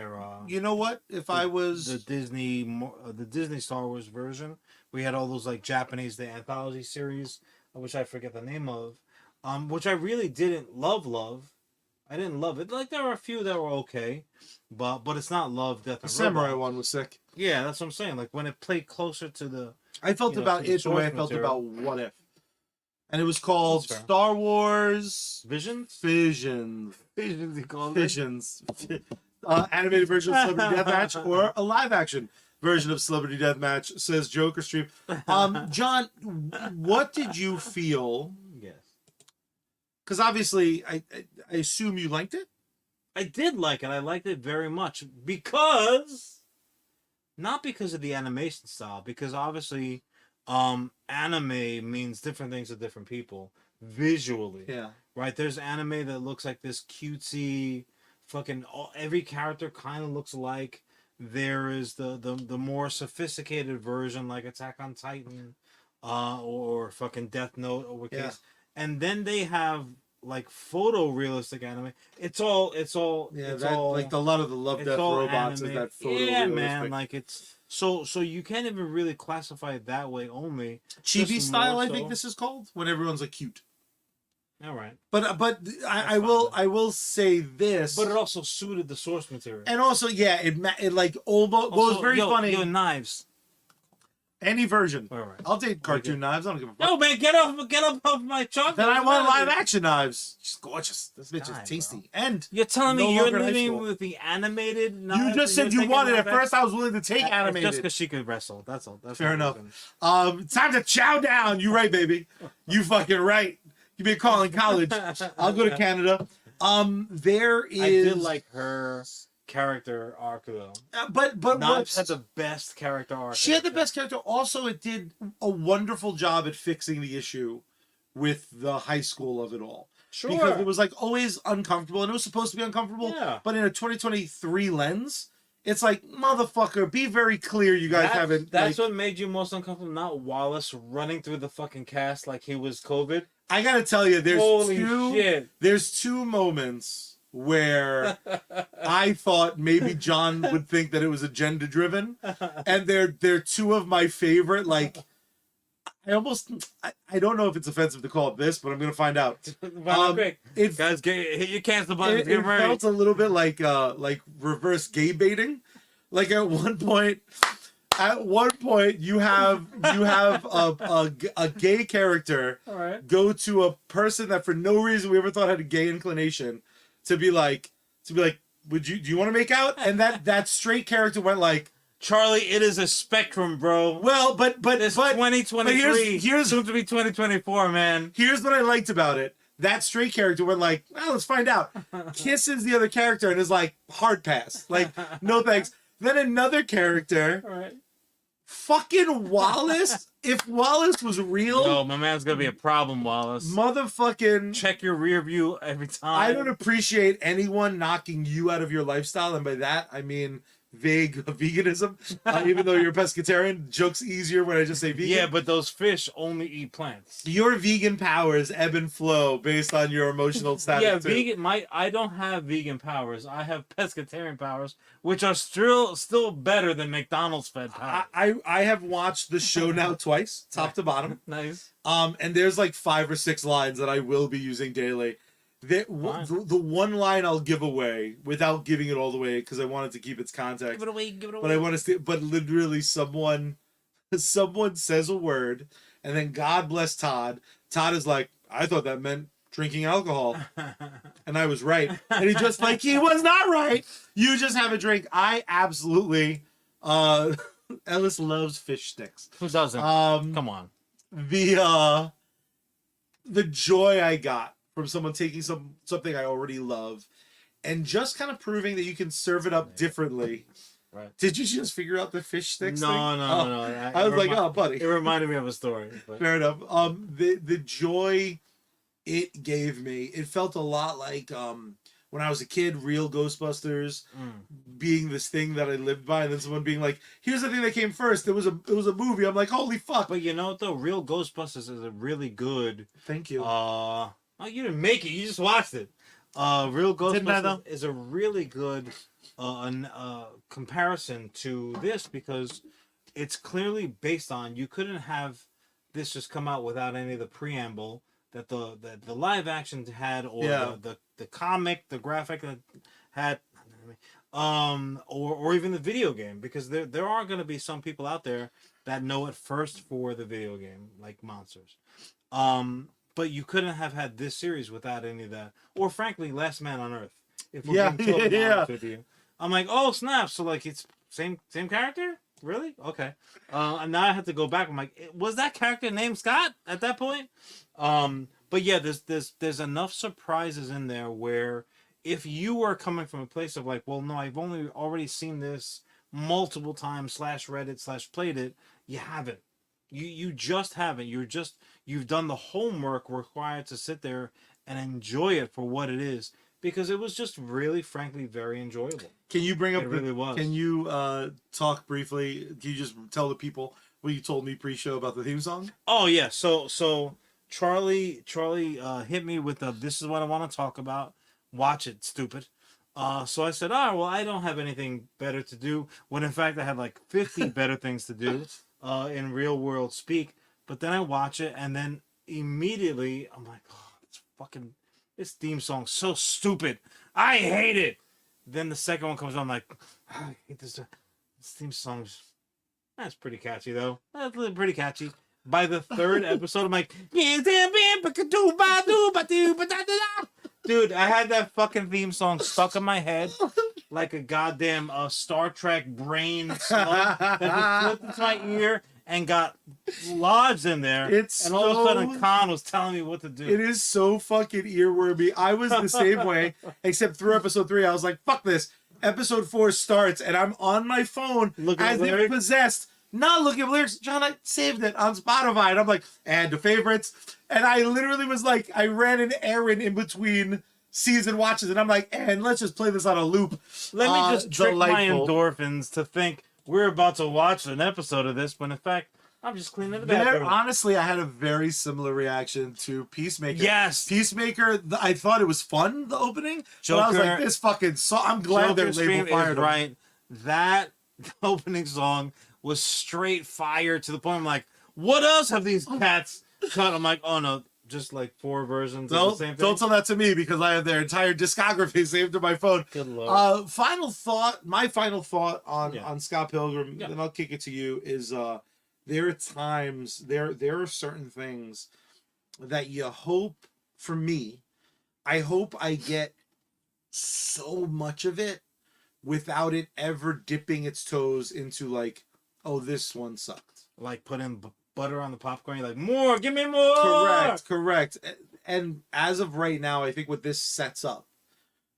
You know what? If I was the Disney Star Wars version, we had all those like Japanese the anthology series, which I forget the name of, which I really didn't love. I didn't love it. Like there were a few that were okay, but it's not Love, Death, and the Samurai Robots. one was sick. Yeah, that's what I'm saying. Like when it played closer to the. I felt about it the way I felt about What If, and it was called Star Wars Visions. He called Visions. Animated version of Celebrity Deathmatch or a live action version of Celebrity Deathmatch, says Joker Stream. John, what did you feel? Yes. Because obviously, I assume you liked it? I did like it. I liked it very much because... Not because of the animation style, because obviously anime means different things to different people visually. Yeah. Right? There's anime that looks like this cutesy, fucking... Every character kind of looks alike. There is the more sophisticated version like Attack on Titan or fucking Death Note or what case. And then they have like photorealistic anime. It's all like a lot of the Love, Death, Robots is that photorealistic. Yeah, man. Like it's so you can't even really classify it that way only. Chibi style, I think this is called, when everyone's like cute. All right. But I will say this. But it also suited the source material. And also, yeah, it like almost was very funny. Knives. Any version. All right. I'll take cartoon knives. I don't give a fuck. No, man, get off my chocolate. Then I want live action knives. She's gorgeous. This bitch is tasty. Bro. And you're telling me you're living with the animated knives? You just said you wanted it. At first, I was willing to take animated. Just because she could wrestle. That's all. That's fair enough. Time to chow down. You right, baby. You fucking right. You been calling college. I'll go to Canada. There is. I did like her character arc though. But Knives had the best character arc. She had the best character. Also, it did a wonderful job at fixing the issue with the high school of it all. Sure. Because it was like always uncomfortable, and it was supposed to be uncomfortable. Yeah. But in a 2023 lens, it's like, motherfucker, be very clear. You guys haven't. That's what made you most uncomfortable. Not Wallace running through the fucking cast like he was COVID. I gotta tell you, there's there's two moments where I thought maybe John would think that it was agenda driven, and they're two of my favorite. Like, I don't know if it's offensive to call it this, but I'm gonna find out. Guys, hit your cancel button. It felt a little bit like reverse gay baiting. Like at one point, you have a gay character go to a person that for no reason we ever thought had a gay inclination to be like, do you want to make out? And that straight character went like, Charlie, it is a spectrum, bro. Well, but it's 2023. Here's soon to be 2024, man. Here's what I liked about it. That straight character went like, well, let's find out. Kisses the other character and is like, hard pass. Like, no thanks. Then another character, fucking Wallace. If Wallace was real, no, my man's gonna be a problem, Wallace. Motherfucking check your rear view every time. I don't appreciate anyone knocking you out of your lifestyle, and by that I mean vague veganism. Even though you're a pescatarian, joke's easier when I just say vegan. Yeah, but those fish only eat plants. Your vegan powers ebb and flow based on your emotional status. Yeah, vegan. I don't have vegan powers. I have pescatarian powers, which are still better than McDonald's fed powers. I have watched the show now twice, top to bottom. Nice. And there's like 5 or 6 lines that I will be using daily. The one line I'll give away without giving it all the way because I wanted to keep its context. Give it away. But I want to say, but literally someone says a word, and then God bless Todd. Todd is like, I thought that meant drinking alcohol, and I was right. And he just like, he was not right. You just have a drink. I absolutely. Ellis loves fish sticks. Who doesn't? Come on. The joy I got from someone taking something I already love and just kind of proving that you can serve it up differently. Right. Did you just figure out the fish sticks thing? No. I was like, oh, buddy. It reminded me of a story. But... Fair enough. The joy it gave me, it felt a lot like when I was a kid, real Ghostbusters being this thing that I lived by, and then someone being like, here's the thing that came first. It was a movie. I'm like, holy fuck. But you know what though? Real Ghostbusters is a really good. Thank you. Oh, you didn't make it. You just watched it. Real Ghostbusters is a really good comparison to this because it's clearly based on. You couldn't have this just come out without any of the preamble that the live action had, or the comic, the graphic that had, or even the video game, because there are going to be some people out there that know it first for the video game, like Monsters. But you couldn't have had this series without any of that, or frankly, Last Man on Earth. If we're being totally honest with you, I'm like, oh snap! So like it's same character, really? Okay. And now I have to go back. I'm like, was that character named Scott at that point? But yeah, there's enough surprises in there where if you were coming from a place of like, well, no, I've already seen this multiple times /Reddit /played it, you haven't. You just haven't. You've done the homework required to sit there and enjoy it for what it is, because it was just really, frankly, very enjoyable. Can you bring up? It really was. Can you talk briefly? Can you just tell the people what you told me pre-show about the theme song? Oh yeah, so Charlie hit me with this is what I want to talk about. Watch it, stupid. So I said, well, I don't have anything better to do. When in fact I had like 50 better things to do in real world speak. But then I watch it, and then immediately I'm like, this theme song's so stupid. I hate it. Then the second one comes on, I'm like, I hate this theme song's. That's pretty catchy though. That's pretty catchy. By the third episode, I'm like, dude, I had that fucking theme song stuck in my head like a goddamn Star Trek brain slug that just slipped into my ear and got lodged in there. And all of a sudden, Khan was telling me what to do. It is so fucking earwormy. I was the same way, except through episode 3, I was like, fuck this. Episode 4 starts, and I'm on my phone as if possessed. Not looking at lyrics. John, I saved it on Spotify. And I'm like, add to favorites. And I literally was like, I ran an errand in between season watches. And I'm like, and let's just play this on a loop. Let me just trick my endorphins to think we're about to watch an episode of this, when in fact, I'm just cleaning the bathroom. Honestly, I had a very similar reaction to Peacemaker. Yes. Peacemaker, I thought it was fun, the opening. Joker, but I was like, this fucking song. I'm glad Joker they're label fired. Right. That opening song was straight fire to the point I'm like, what else have these cats cut? I'm like, oh no, just like 4 versions of the same thing. Don't tell that to me, because I have their entire discography saved to my phone. Good Lord. My final thought on Scott Pilgrim, then I'll kick it to you, is there are times, there are certain things that you hope, for me, I hope I get so much of it without it ever dipping its toes into like, oh, this one sucked. Like putting butter on the popcorn. You're like, more, give me more. Correct. And as of right now, I think what this sets up,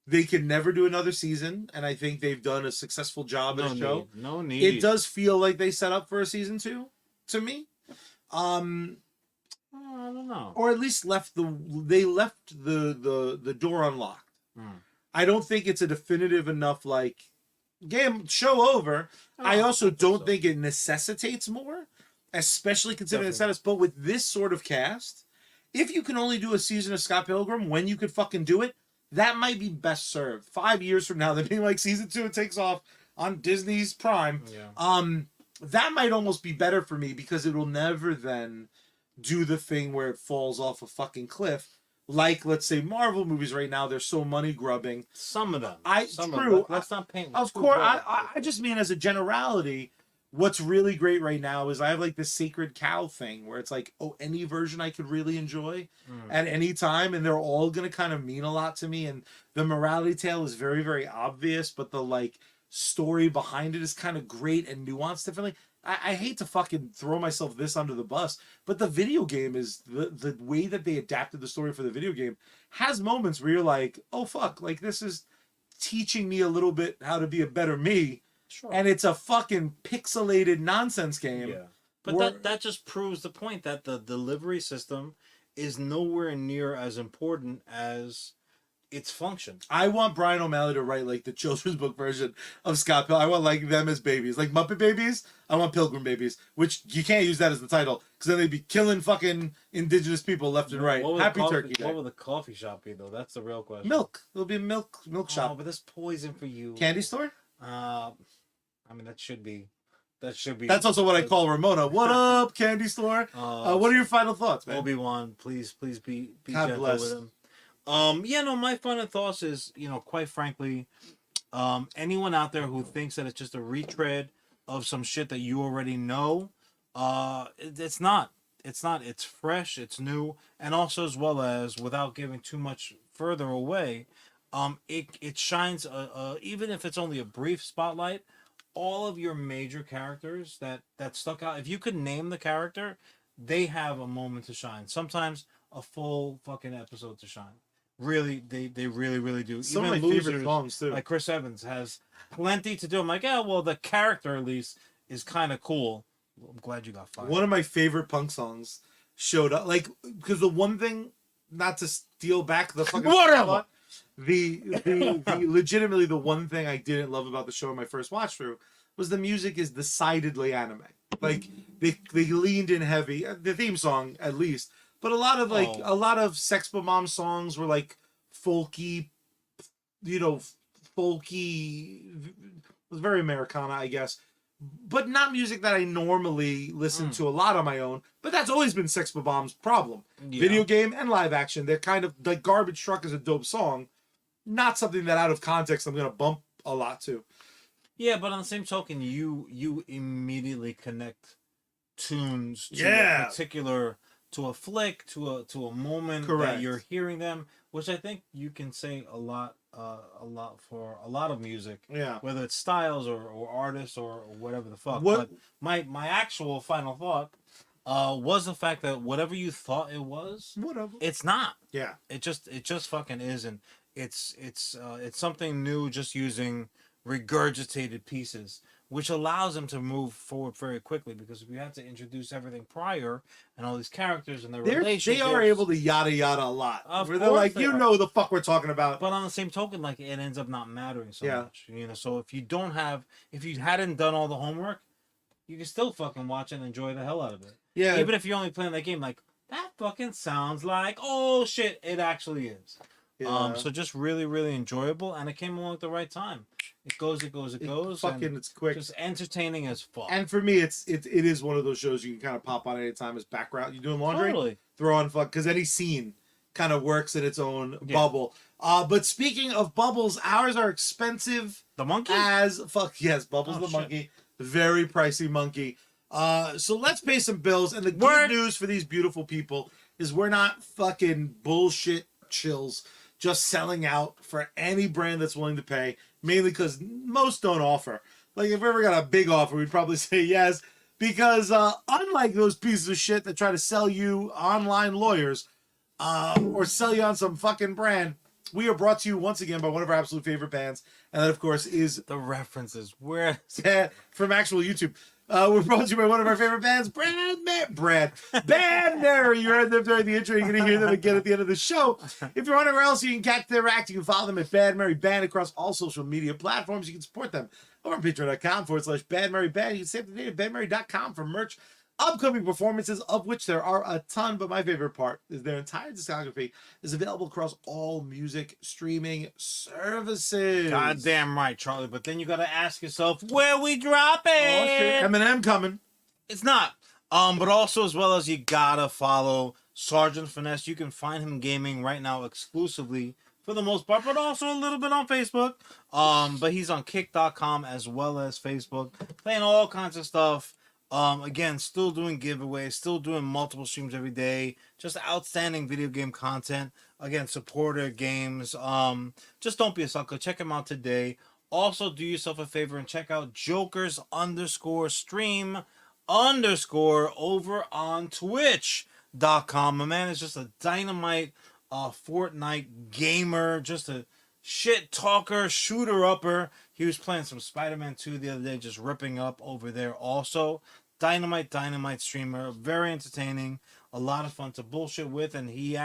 they can never do another season, and I think they've done a successful job at the show. No need. It does feel like they set up for a season 2, to me. I don't know. Or at least left the door unlocked. I don't think it's a definitive enough like game show over. I also don't think it necessitates more, especially considering the status. But with this sort of cast, if you can only do a season of Scott Pilgrim when you could fucking do it, that might be best served. 5 years from now, they're being like season 2, it takes off on Disney's Prime. That might almost be better for me, because it will never then do the thing where it falls off a fucking cliff like, let's say, Marvel movies right now, they're so money grubbing. Some of them. True. Let's not paint. Of course, I just mean as a generality, what's really great right now is I have like this sacred cow thing where it's like, oh, any version I could really enjoy at any time, and they're all gonna kind of mean a lot to me. And the morality tale is very, very obvious, but the like story behind it is kind of great and nuanced differently. I hate to fucking throw myself this under the bus, but the video game is the way that they adapted the story for the video game has moments where you're like, oh fuck, like this is teaching me a little bit how to be a better me. Sure. And it's a fucking pixelated nonsense game. Yeah. But that just proves the point that the delivery system is nowhere near as important as its function. I want Brian O'Malley to write like the children's book version of Scott Pilgrim. I want like them as babies, like Muppet babies. I want Pilgrim babies, which you can't use that as the title because then they'd be killing fucking indigenous people left and right. Happy Turkey Day. What will the coffee shop be though? That's the real question. Milk. It'll be a milk shop. Oh, but there's poison for you. Candy store. I mean that should be. That's also what I call Ramona. What up, candy store? What are your final thoughts, man? Obi-Wan, please be God gentle bless. with him. My final thoughts is, quite frankly, anyone out there who thinks that it's just a retread of some shit that you already know, it's not. It's fresh, it's new, and also as well as, without giving too much further away, it shines, even if it's only a brief spotlight, all of your major characters that stuck out. If you could name the character, they have a moment to shine. Sometimes a full fucking episode to shine. Really, they really, really do. Some Even of my losers, favorite songs too. like Chris Evans, has plenty to do. I'm like, yeah, well, the character at least is kind of cool. I'm glad you got fired. One of my favorite punk songs showed up, like, because the one thing, not to steal back the fucking whatever. The legitimately the one thing I didn't love about the show in my first watch through was the music is decidedly anime. Like they leaned in heavy, the theme song at least, but a lot of Sex Bomb songs were like folky, folky, was very Americana, I guess, but not music that I normally listen to a lot on my own. But that's always been Sex Bomb's problem. Yeah. Video game and live action, they're kind of like Garbage Truck is a dope song, not something that out of context I'm gonna bump a lot to. Yeah, but on the same token, you immediately connect tunes to a particular, to a flick, to a moment. Correct. That you're hearing them, which I think you can say a lot for a lot of music. Yeah. Whether it's styles or artists or whatever the fuck. But my actual final thought was the fact that whatever you thought it was, it's not. Yeah. It just fucking isn't. It's something new, just using regurgitated pieces, which allows them to move forward very quickly, because if you have to introduce everything prior and all these characters and their relationships, they are able to yada yada a lot. Where they're like, the fuck we're talking about. But on the same token, like, it ends up not mattering so much. So if you hadn't done all the homework, you can still fucking watch and enjoy the hell out of it. Yeah. Even if you're only playing that game, like, that fucking sounds like, oh shit, it actually is. Yeah. So just really, really enjoyable, and it came along at the right time. It goes. It's quick. Just entertaining as fuck. And for me, it is one of those shows you can kind of pop on anytime as background. You doing laundry? Totally. Throw on fuck, because any scene kind of works in its own bubble. But speaking of bubbles, ours are expensive. The monkey? As fuck, yes, Bubbles the monkey. Very pricey monkey. So let's pay some bills. And the good news for these beautiful people is we're not fucking bullshit chills just selling out for any brand that's willing to pay, mainly because most don't offer. Like, if we ever got a big offer, we'd probably say yes, because unlike those pieces of shit that try to sell you online lawyers or sell you on some fucking brand, we are brought to you once again by one of our absolute favorite bands, and that, of course, is... The references. Where? From actual YouTube. We're brought to you by one of our favorite bands, Bad Mary. You heard them during the intro. You're going to hear them again at the end of the show. If you're anywhere else, you can catch their act. You can follow them at Bad Mary Band across all social media platforms. You can support them over on patreon.com/Bad Mary Band. You can save the date at badmary.com for merch. Upcoming performances, of which there are a ton, but my favorite part is their entire discography is available across all music streaming services. Goddamn right, Charlie. But then you got to ask yourself, where we dropping? Oh, shit. Eminem coming. It's not. But also, as well as, you gotta follow Sergeant Finesse. You can find him gaming right now exclusively for the most part, but also a little bit on Facebook. But he's on kick.com as well as Facebook, playing all kinds of stuff. Again, still doing giveaways, still doing multiple streams every day. Just outstanding video game content. Again, supporter games. Just don't be a sucker. Check him out today. Also, do yourself a favor and check out Jokers_stream_ over on Twitch.com. My man is just a dynamite Fortnite gamer, just a shit talker, shooter upper. He was playing some Spider-Man 2 the other day, just ripping up over there also. Dynamite streamer, very entertaining, a lot of fun to bullshit with, and he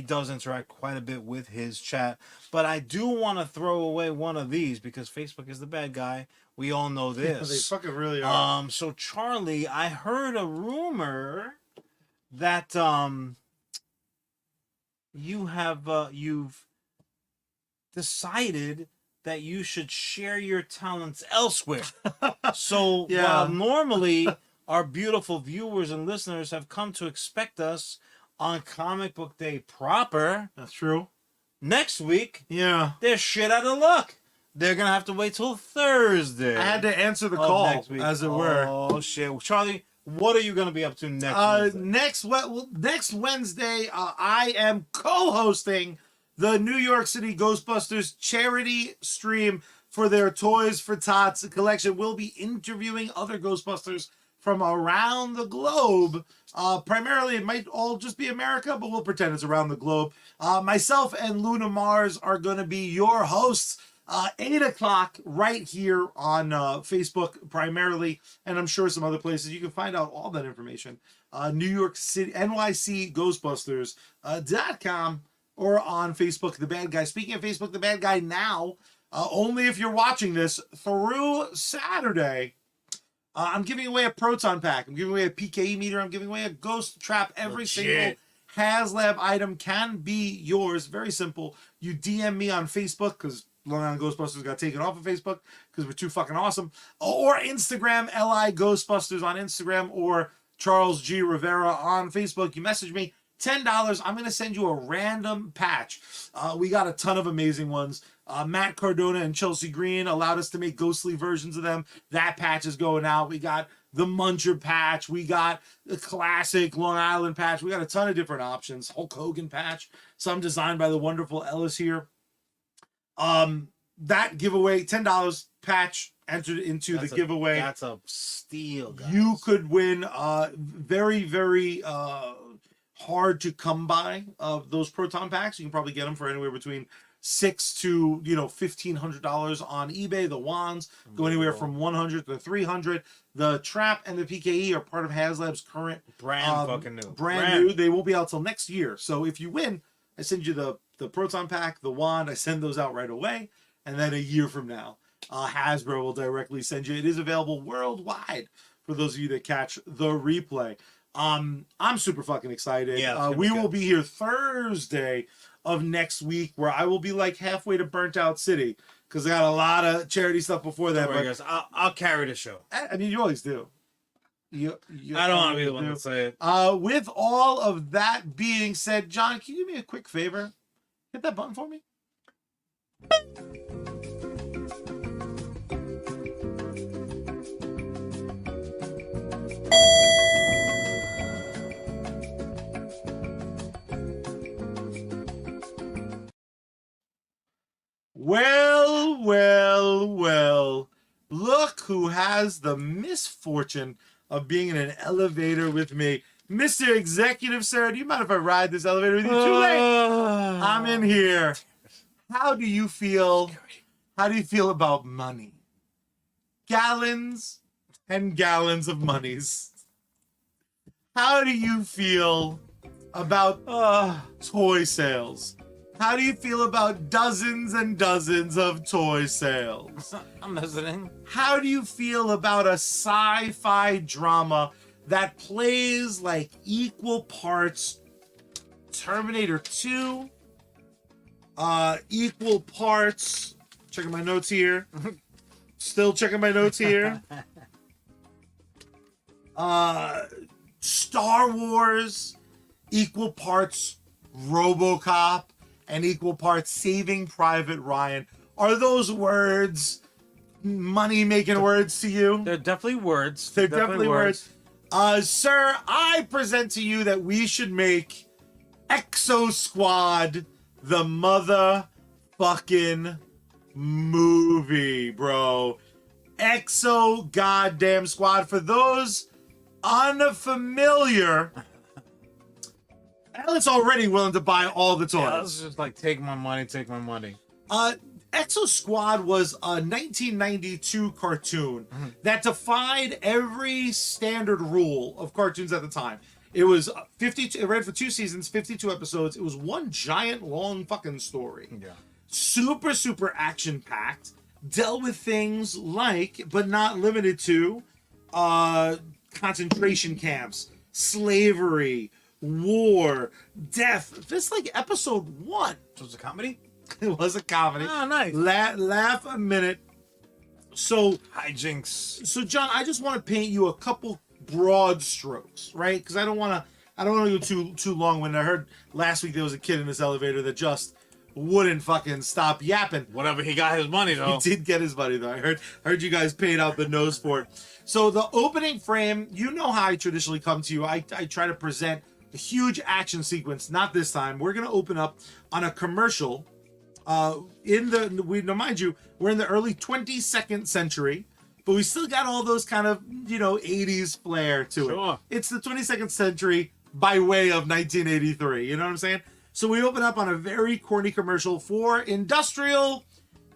does interact quite a bit with his chat. But I do want to throw away one of these because Facebook is the bad guy. We all know this. They fucking really are. So Charlie, I heard a rumor that you've decided that you should share your talents elsewhere. So while normally our beautiful viewers and listeners have come to expect us on Comic Book Day proper, that's true. Next week, they're shit out of luck. They're gonna have to wait till Thursday. I had to answer the call, as it were. Oh shit, Charlie, what are you gonna be up to next Wednesday? Next Wednesday, I am co-hosting the New York City Ghostbusters charity stream for their Toys for Tots collection. We'll be interviewing other Ghostbusters from around the globe. Primarily, it might all just be America, but we'll pretend it's around the globe. Myself and Luna Mars are going to be your hosts. 8 o'clock right here on Facebook primarily, and I'm sure some other places. You can find out all that information. New York City, NYC Ghostbusters.com. Or on Facebook, The Bad Guy. Speaking of Facebook, The Bad Guy now, only if you're watching this, through Saturday, I'm giving away a Proton Pack. I'm giving away a PKE meter. I'm giving away a Ghost Trap. Every single HasLab item can be yours. Very simple. You DM me on Facebook, because Long Island Ghostbusters got taken off of Facebook, because we're too fucking awesome. Or Instagram, LI Ghostbusters on Instagram, or Charles G. Rivera on Facebook. You message me. $10, I'm going to send you a random patch. We got a ton of amazing ones. Matt Cardona and Chelsea Green allowed us to make ghostly versions of them. That patch is going out. We got the Muncher patch. We got the classic Long Island patch. We got a ton of different options. Hulk Hogan patch. Some designed by the wonderful Ellis here. That giveaway, $10 patch entered into the giveaway. That's a steal, guys. You could win very, very... hard to come by of those Proton Packs. You can probably get them for anywhere between $600 to $1,500 on eBay. The wands go anywhere from $100 to $300. The trap and the PKE are part of HasLab's current brand new. They won't be out till next year. So if you win, I send you the Proton Pack, the wand. I send those out right away, and then a year from now, Hasbro will directly send you. It is available worldwide for those of you that catch the replay. I'm super fucking excited. We will be here Thursday of next week, where I will be like halfway to Burnt Out City, because I got a lot of charity stuff before that. But guys, I'll carry the show. I mean, you always do. I don't want to be the one to say it. With all of that being said, John, can you do me a quick favor? Hit that button for me. Well. Look who has the misfortune of being in an elevator with me. Mr. Executive, sir, do you mind if I ride this elevator with you? Too late. I'm in here. How do you feel? How do you feel about money? Gallons and gallons of monies. How do you feel about toy sales? How do you feel about dozens and dozens of toy sales? I'm listening. How do you feel about a sci-fi drama that plays like equal parts Terminator 2, equal parts, checking my notes here, still checking my notes here, Star Wars, equal parts RoboCop and equal parts Saving Private Ryan. Are those words money-making words to you? They're definitely words. They're definitely words. Sir, I present to you that we should make EXO-Squad the motherfucking movie, bro. EXO goddamn Squad. For those unfamiliar, Alan's already willing to buy all the toys. Yeah, it's just like, take my money. EXO-Squad was a 1992 cartoon that defied every standard rule of cartoons at the time. It was 52. It ran for 2 seasons, 52 episodes. It was one giant long fucking story. Yeah. Super, super action packed. Dealt with things like, but not limited to, concentration camps, slavery, war, death. This like episode 1. So it's a comedy? It was a comedy. Oh, nice. Laugh a minute. So hijinks. So John, I just want to paint you a couple broad strokes, right? Because I don't want to go too long-winded. I heard last week there was a kid in this elevator that just wouldn't fucking stop yapping. Whatever, he got his money though. He did get his money though. I heard you guys paid out the nose for it. So the opening frame, you know how I traditionally come to you. I try to present a huge action sequence. Not this time. We're gonna open up on a commercial. Mind you, we're in the early 22nd century, but we still got all those kind of, 80s flair to it. It's the 22nd century by way of 1983. You know what I'm saying? So we open up on a very corny commercial for industrial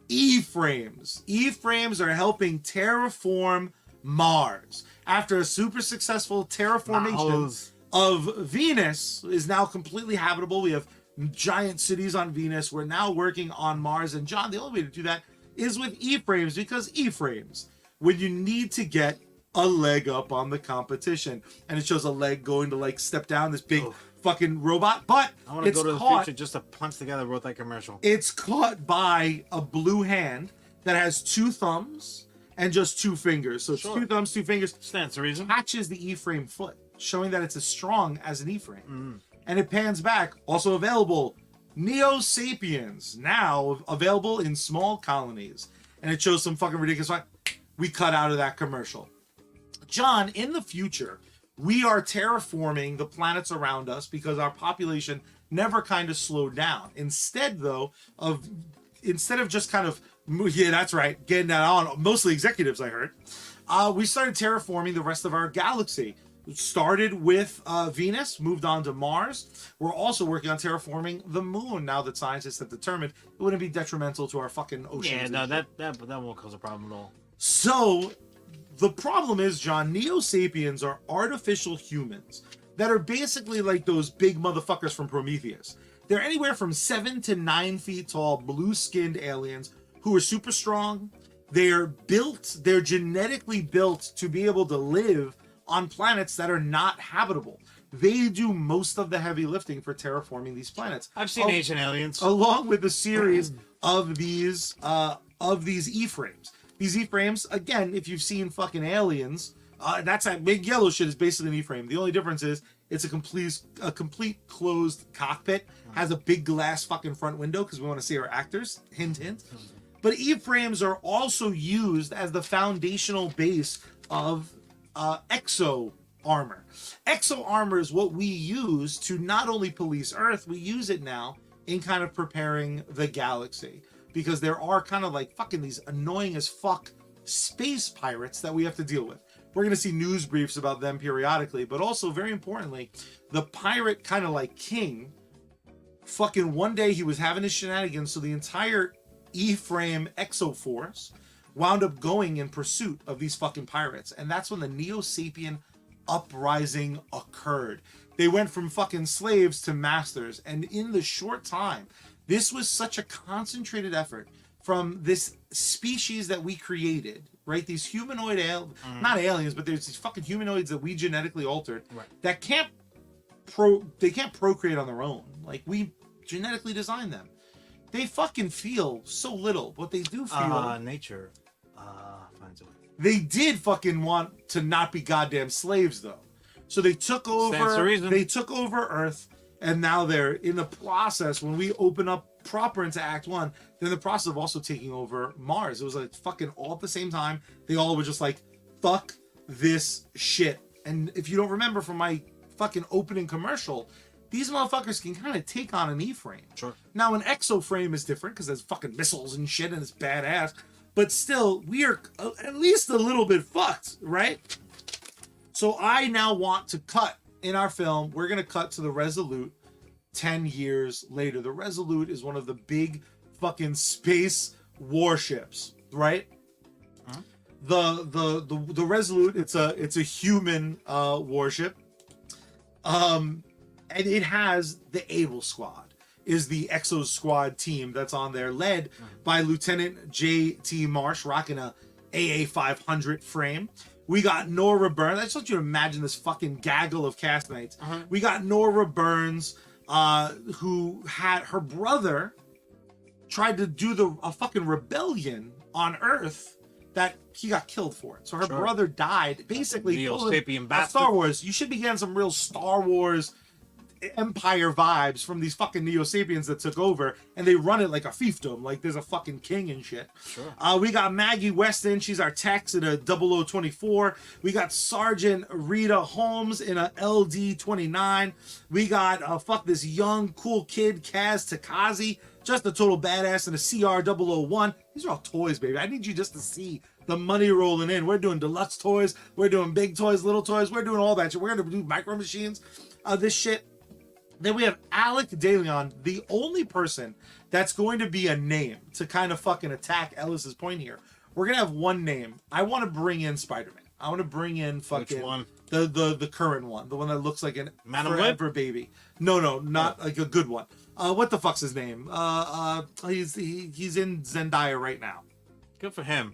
E-frames. E-frames are helping terraform Mars. After a super successful terraformation of Venus is now completely habitable. We have giant cities on Venus. We're now working on Mars. And John, the only way to do that is with E-frames, because E-frames, when you need to get a leg up on the competition, and it shows a leg going to like step down this big fucking robot, but I want to go to the future just to punch together both that commercial. It's caught by a blue hand that has 2 thumbs and just 2 fingers. So it's 2 thumbs, 2 fingers. Stands to reason. Catches the E-frame foot, showing that it's as strong as an E-frame. And it pans back. Also available, neo-sapians, now available in small colonies. And it shows some fucking ridiculous. We cut out of that commercial. John, in the future, we are terraforming the planets around us because our population never kind of slowed down. Instead of just kind of, yeah, that's right, getting that on, mostly executives, I heard, we started terraforming the rest of our galaxy. Started with Venus, moved on to Mars. We're also working on terraforming the moon now that scientists have determined it wouldn't be detrimental to our fucking oceans. Yeah, no, that won't cause a problem at all. So the problem is, John, neo-sapians are artificial humans that are basically like those big motherfuckers from Prometheus. They're anywhere from 7 to 9 feet tall, blue-skinned aliens who are super strong. They're genetically built to be able to live on planets that are not habitable. They do most of the heavy lifting for terraforming these planets. I've seen Ancient Aliens. Along with a series of these E-frames. These E-frames, again, if you've seen fucking Aliens, that's that big yellow shit is basically an E-frame. The only difference is it's a complete closed cockpit, has a big glass fucking front window because we want to see our actors. Hint, hint. But E-frames are also used as the foundational base of exo armor. Exo armor is what we use to not only police Earth, we use it now in kind of preparing the galaxy, because there are kind of like fucking these annoying as fuck space pirates that we have to deal with. We're going to see news briefs about them periodically, but also very importantly, the pirate kind of like king, fucking one day he was having his shenanigans, so the entire E-frame exo force wound up going in pursuit of these fucking pirates. And that's when the neo-sapien uprising occurred. They went from fucking slaves to masters. And in the short time, this was such a concentrated effort from this species that we created, right? These humanoid, not aliens, but there's these fucking humanoids that we genetically altered that can't procreate on their own. Like, we genetically designed them. They fucking feel so little, but they do feel. Nature finds a way. They did fucking want to not be goddamn slaves, though. So they took over. Stands to reason. They took over Earth, and now they're in the process. When we open up proper into Act 1, they're in the process of also taking over Mars. It was like fucking all at the same time. They all were just like, fuck this shit. And if you don't remember from my fucking opening commercial, these motherfuckers can kind of take on an E-frame. Sure. Now an exo-frame is different because there's fucking missiles and shit and it's badass. But still, we are at least a little bit fucked, right? So I now want to cut in our film. We're going to cut to the Resolute 10 years later. The Resolute is one of the big fucking space warships, right? Huh? The Resolute, it's a human warship. And it has the AAWA-Squad, is the EXO-Squad team that's on there, led by Lieutenant J.T. Marsh, rocking a AA500 frame. We got Nora Burns. I just want you to imagine this fucking gaggle of castmates. We got Nora Burns, who had her brother tried to do a fucking rebellion on Earth that he got killed for it. So her brother died. Basically, neo-sapien bastard. Star Wars. You should be getting some real Star Wars Empire vibes from these fucking neo-sapiens that took over, and they run it like a fiefdom, like there's a fucking king and shit. Sure. We got Maggie Weston, she's our Tex in a 0024. We got Sergeant Rita Holmes in a LD29. We got this young cool kid Kaz Takazi, just a total badass in a CR001. These are all toys, baby. I need you just to see the money rolling in. We're doing deluxe toys, we're doing big toys, little toys, we're doing all that shit. We're gonna do micro machines, this shit. Then we have Alec DeLeon, the only person that's going to be a name to kind of fucking attack Ellis's point here. We're going to have one name. I want to bring in Spider-Man. I want to bring in fucking... Which one? The current one. The one that looks like an Madam forever baby. No, not like a good one. What the fuck's his name? He's in Zendaya right now. Good for him.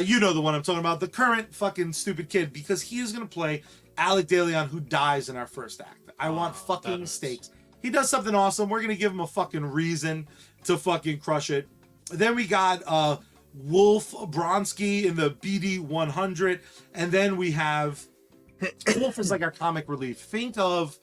You know the one I'm talking about. The current fucking stupid kid, because he is going to play Alec DeLeon, who dies in our first act. I want fucking stakes. He does something awesome. We're going to give him a fucking reason to fucking crush it. Then we got Wolf Bronsky in the BD 100. And then we have... Wolf is like our comic relief. Think of...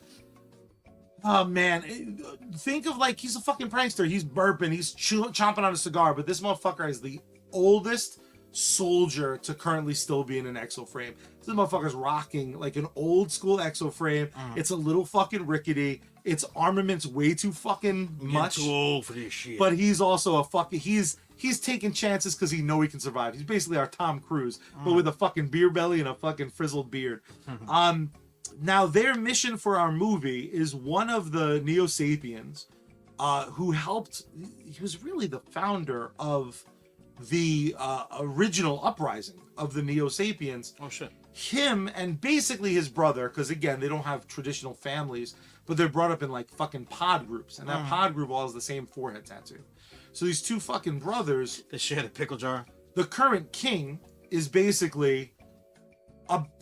Oh, man. Think of like he's a fucking prankster. He's burping. He's chomping on a cigar. But this motherfucker is the oldest soldier to currently still be in an exo frame. This motherfucker's rocking like an old school exo frame. It's a little fucking rickety. Its armament's way too fucking much. Too old for this shit. But he's also a fucking he's taking chances because he know he can survive. He's basically our Tom Cruise, but with a fucking beer belly and a fucking frizzled beard. Now their mission for our movie is one of the neo-sapiens who helped. He was really the founder of the original uprising of the neo-sapiens. Oh shit. Him and basically his brother, because again they don't have traditional families, but they're brought up in like fucking pod groups, and that pod group all has the same forehead tattoo. So these two fucking brothers, they share a pickle jar. The current king is basically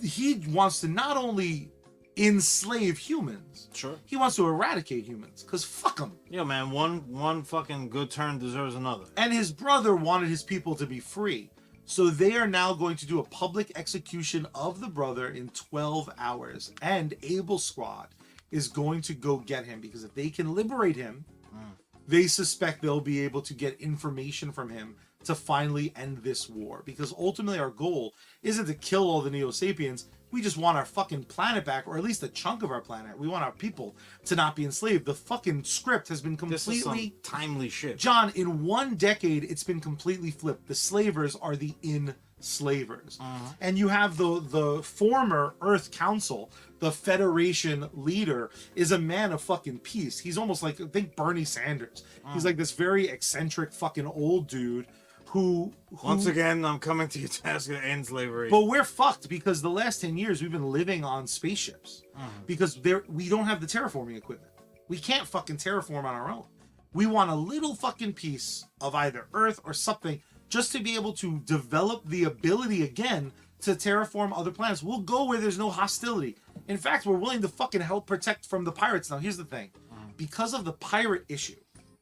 he wants to not only enslave humans, sure, he wants to eradicate humans, because fuck them. Yeah, man, one fucking good turn deserves another. And his brother wanted his people to be free, so they are now going to do a public execution of the brother in 12 hours, and AAWA-Squad is going to go get him, because if they can liberate him, they suspect they'll be able to get information from him to finally end this war, because ultimately our goal isn't to kill all the neo-sapiens. We just want our fucking planet back, or at least a chunk of our planet. We want our people to not be enslaved. The fucking script has been completely... This is some timely shit. John, in one decade, it's been completely flipped. The slavers are the enslavers. And you have the former Earth Council, the Federation leader, is a man of fucking peace. He's almost like, I think, Bernie Sanders. He's like this very eccentric fucking old dude who once again, I'm coming to your task to end slavery. But we're fucked, because the last 10 years we've been living on spaceships because we don't have the terraforming equipment. We can't fucking terraform on our own. We want a little fucking piece of either Earth or something just to be able to develop the ability again to terraform other planets. We'll go where there's no hostility. In fact, we're willing to fucking help protect from the pirates. Now, here's the thing. Because of the pirate issue.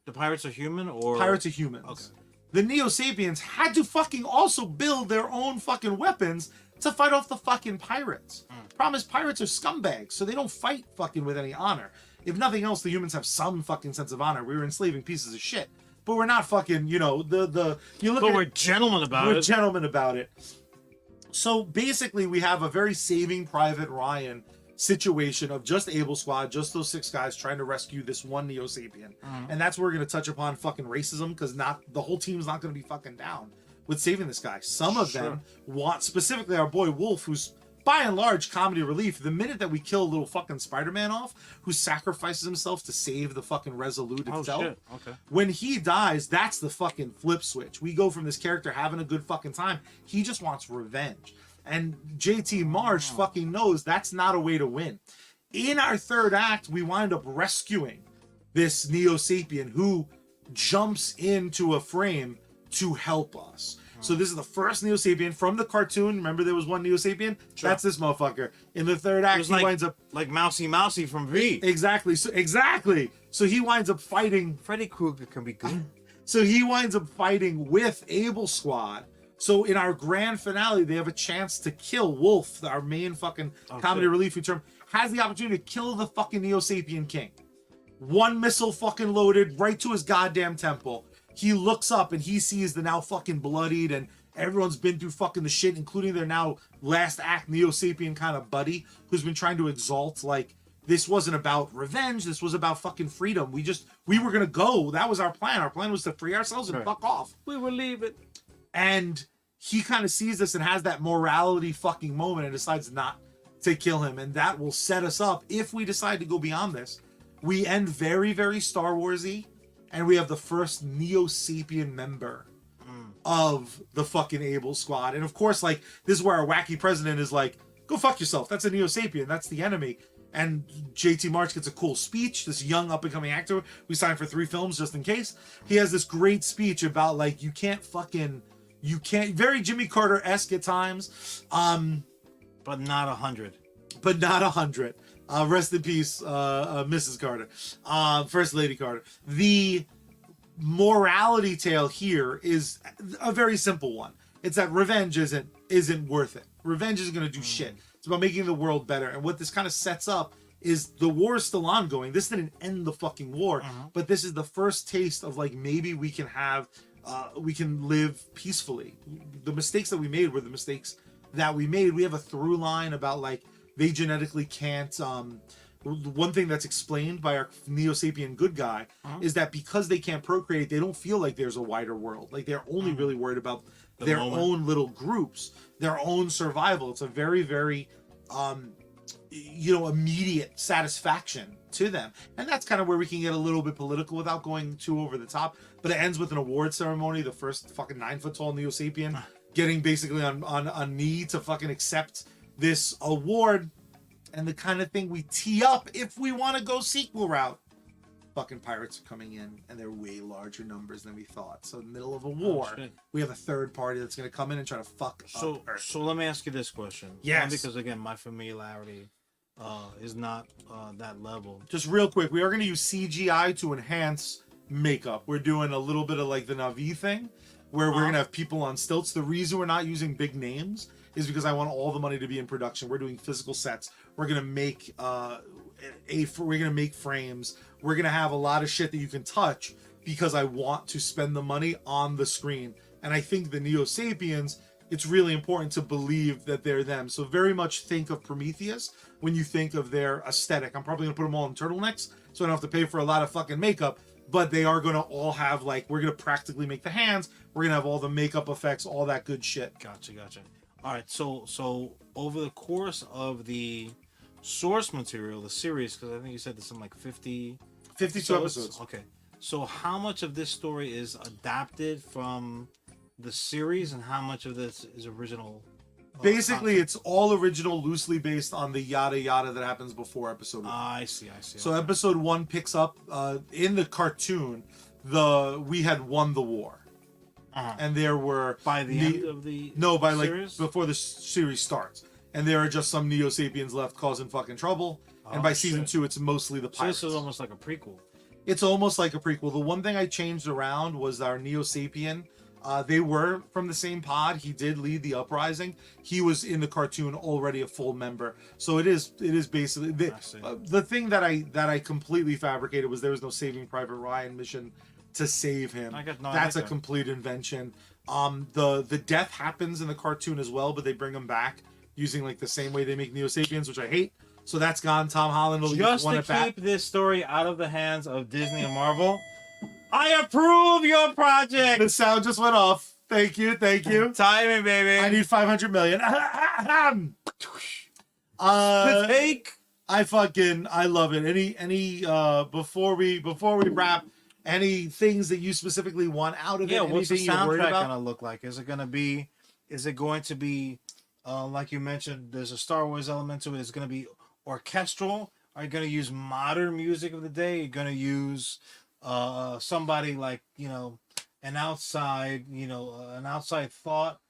The pirates are human, or? Pirates are humans. Okay. The neo-sapiens had to fucking also build their own fucking weapons to fight off the fucking pirates. Problem is, pirates are scumbags, so they don't fight fucking with any honor. If nothing else, the humans have some fucking sense of honor. We were enslaving pieces of shit, but we're not fucking, you know, you look. But we're gentlemen about it. We're gentlemen about it. So basically, we have a very Saving Private Ryan situation of just AAWA, just those 6 guys trying to rescue this one neo-sapien. And that's where we're going to touch upon fucking racism, because the whole team's not going to be fucking down with saving this guy. Some of them want, specifically our boy Wolf, who's by and large comedy relief. The minute that we kill little fucking Spider-Man off, who sacrifices himself to save the fucking Resolute itself, okay, when he dies, that's the fucking flip switch. We go from this character having a good fucking time, he just wants revenge. And JT Marsh fucking knows that's not a way to win. In our third act, we wind up rescuing this neo-sapien who jumps into a frame to help us. So this is the first neo-sapien from the cartoon. Remember there was one neo-sapien? Sure. That's this motherfucker. In the third act, he winds up... like Mousy from V. Exactly. So he winds up fighting... Freddy Krueger can be good. So he winds up fighting with AAWA. So in our grand finale, they have a chance to kill Wolf, our main fucking comedy relief term, has the opportunity to kill the fucking neo-sapien king. One missile fucking loaded right to his goddamn temple. He looks up and he sees the now fucking bloodied and everyone's been through fucking the shit, including their now last act neo-sapien kind of buddy who's been trying to exalt, like, this wasn't about revenge, this was about fucking freedom. We were gonna go. That was our plan. Our plan was to free ourselves and fuck off. We will leave it. And he kind of sees this and has that morality fucking moment and decides not to kill him. And that will set us up, if we decide to go beyond this. We end very, very Star Wars-y. And we have the first neo-sapien member of the fucking AAWA. And of course, like, this is where our wacky president is like, go fuck yourself. That's a neo-sapien. That's the enemy. And JT Marsh gets a cool speech. This young up-and-coming actor. We signed for 3 films just in case. He has this great speech about, like, very Jimmy Carter-esque at times. But not 100. But not 100. Rest in peace, Mrs. Carter, First Lady Carter. The morality tale here is a very simple one. It's that revenge isn't worth it. Revenge isn't going to do shit. It's about making the world better. And what this kind of sets up is the war is still ongoing. This didn't end the fucking war, but this is the first taste of, like, maybe we can have, we can live peacefully. The mistakes that we made were the mistakes that we made. We have a through line about, like, they genetically can't. One thing that's explained by our neo-sapien good guy is that because they can't procreate, they don't feel like there's a wider world. Like, they're only really worried about their own little groups, their own survival. It's a very, very, immediate satisfaction to them. And that's kind of where we can get a little bit political without going too over the top. But it ends with an award ceremony. The first fucking 9-foot-tall neo-sapien getting basically on a knee to fucking accept this award, and the kind of thing we tee up if we want to go sequel route. Fucking pirates are coming in, and they're way larger numbers than we thought. So in the middle of a war, we have a third party that's going to come in and try to fuck up Earth. So let me ask you this question. Yes. Because again, my familiarity is not that level. Just real quick, we are going to use CGI to enhance makeup. We're doing a little bit of like the Na'vi thing, where we're going to have people on stilts. The reason we're not using big names is because I want all the money to be in production. We're doing physical sets. We're gonna make we're gonna make frames. We're gonna have a lot of shit that you can touch because I want to spend the money on the screen. And I think the neo-sapiens, it's really important to believe that they're them. So very much think of Prometheus when you think of their aesthetic. I'm probably gonna put them all in turtlenecks, so I don't have to pay for a lot of fucking makeup. But they are gonna all have, like, we're gonna practically make the hands. We're gonna have all the makeup effects, all that good shit. Gotcha. All right, so over the course of the source material, the series, because I think you said there's something like 52 episodes. Okay, so how much of this story is adapted from the series, and how much of this is original? Basically, it's all original, loosely based on the yada yada that happens before episode 1. I see. So episode 1 picks up in the cartoon. We had won the war. And there were by the end of the series? Like before the series starts, and there are just some neo-sapiens left causing fucking trouble. And by season 2, it's mostly the pirates. So this is almost like a prequel. It's almost like a prequel. The one thing I changed around was our neo-sapien They were from the same pod. He did lead the uprising. He was in the cartoon already a full member. So it is basically the thing that I completely fabricated was there was no Saving Private Ryan mission to save him. That's a complete invention. The death happens in the cartoon as well, but they bring him back using like the same way they make neo-sapians, which I hate. So that's gone. Tom Holland will just one to at bat. keep this story out of the hands of Disney and Marvel. I approve your project. The sound just went off. Thank you. Timing, baby. I need 500 million. The take. I love it. Any before we wrap, any things that you specifically want out of it? Yeah, what's the Anything you're worried soundtrack about? gonna look like? Is it going to be like you mentioned, there's a Star Wars element to it. Is it gonna be orchestral? Are you gonna use modern music of the day? Are you gonna use somebody like, you know, an outside thought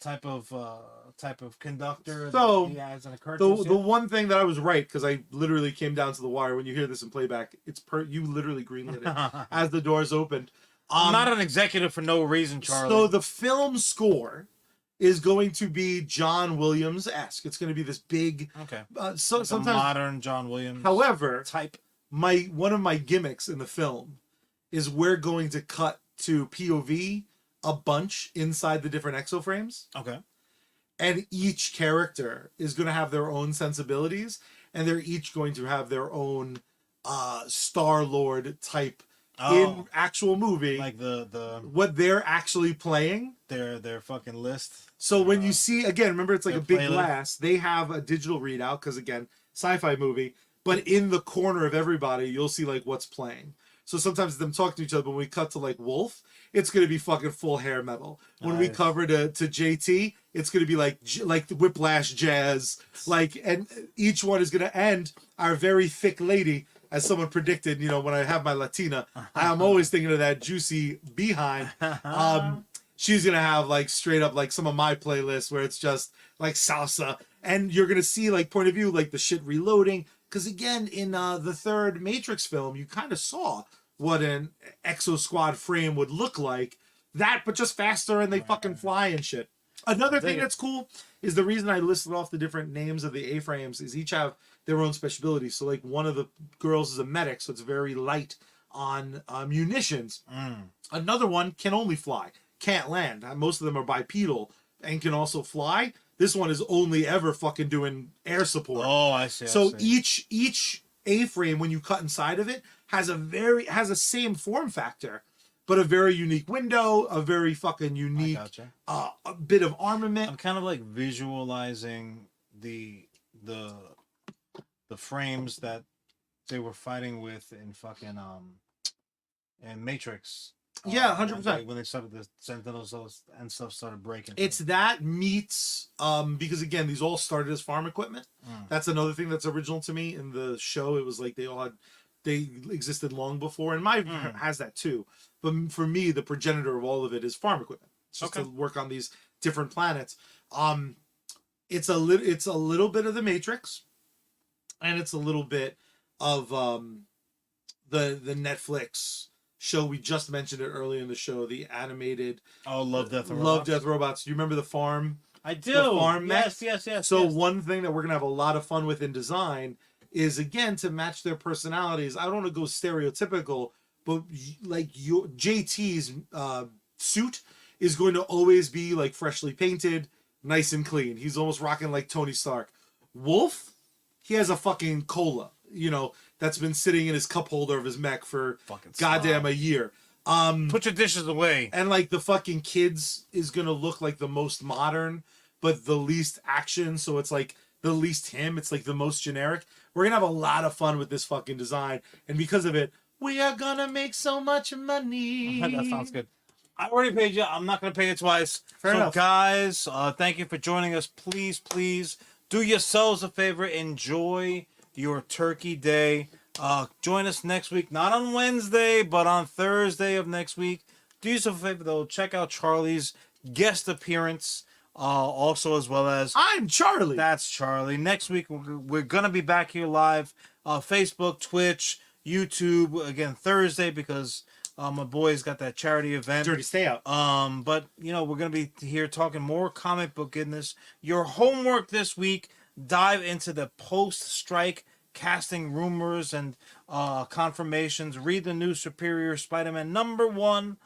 type of conductor? So he has in a the one thing that I was right, because I literally came down to the wire. When you hear this in playback, you literally greenlit it as the doors opened. I'm not an executive for no reason, Charlie. So the film score is going to be John Williams-esque. It's going to be this big, so like sometimes modern John Williams. However, type. One of my gimmicks in the film is we're going to cut to POV a bunch inside the different exo frames. Okay. And each character is going to have their own sensibilities, and they're each going to have their own Star-Lord type in actual movie. Like the what they're actually playing. Their fucking list. So when you see, again, remember it's like a big playlist. glass. They have a digital readout because, again, sci-fi movie. But in the corner of everybody, you'll see like what's playing. So sometimes them talk to each other. But when we cut to like Wolf, it's gonna be fucking full hair metal. When we cover to JT, it's gonna be like the Whiplash jazz. Like, and each one is gonna end our very thick lady, as someone predicted. You know, when I have my Latina, I'm always thinking of that juicy behind. She's gonna have like straight up like some of my playlists where it's just like salsa, and you're gonna see like point of view like the shit reloading. Because again, in the third Matrix film, you kind of saw what an EXO-Squad frame would look like. That, but just faster, and they fucking fly and shit. Another thing that's cool is the reason I listed off the different names of the A-frames is each have their own special abilities. So like one of the girls is a medic, so it's very light on munitions. Another one can only fly, can't land. Most of them are bipedal and can also fly. This one is only ever fucking doing air support. Oh, I see. So each A-frame, when you cut inside of it, has a same form factor, but a very unique window, a very fucking unique a bit of armament. I'm kind of like visualizing the frames that they were fighting with in fucking in Matrix. Yeah, 100%. When they started the Sentinels and stuff started breaking. It's that meets because again, these all started as farm equipment. That's another thing that's original to me in the show. It was like they existed long before, and my has that too. But for me, the progenitor of all of it is farm equipment. It's just to work on these different planets. It's a little bit of the Matrix, and it's a little bit of the Netflix show we just mentioned it earlier in the show, the animated Love, Death, and Love, Robots. Death, Robots. Do you remember the farm? I do. The farm yes. So one thing that we're gonna have a lot of fun with in design is again to match their personalities. I don't want to go stereotypical, but like your JT's suit is going to always be like freshly painted, nice and clean. He's almost rocking like Tony Stark. Wolf, he has a fucking cola, that's been sitting in his cup holder of his mech for goddamn a year. Put your dishes away. And like the fucking kids is gonna look like the most modern, but the least action. So it's like the least him. It's like the most generic. We're gonna have a lot of fun with this fucking design, and because of it, we are gonna make so much money. That sounds good. I already paid you. I'm not gonna pay you twice. Fair enough. Guys, thank you for joining us. Please do yourselves a favor. Enjoy your Turkey Day. Join us next week, not on Wednesday, but on Thursday of next week. Do yourself a favor though. Check out Charlie's guest appearance. Also, as well as I'm Charlie. That's Charlie. Next week we're gonna be back here live, Facebook, Twitch, YouTube again Thursday because My boy's got that charity event. Dirty Stay Out. But, you know, we're going to be here talking more comic book goodness. Your homework this week, dive into the post-strike casting rumors and confirmations. Read the new Superior Spider-Man #1.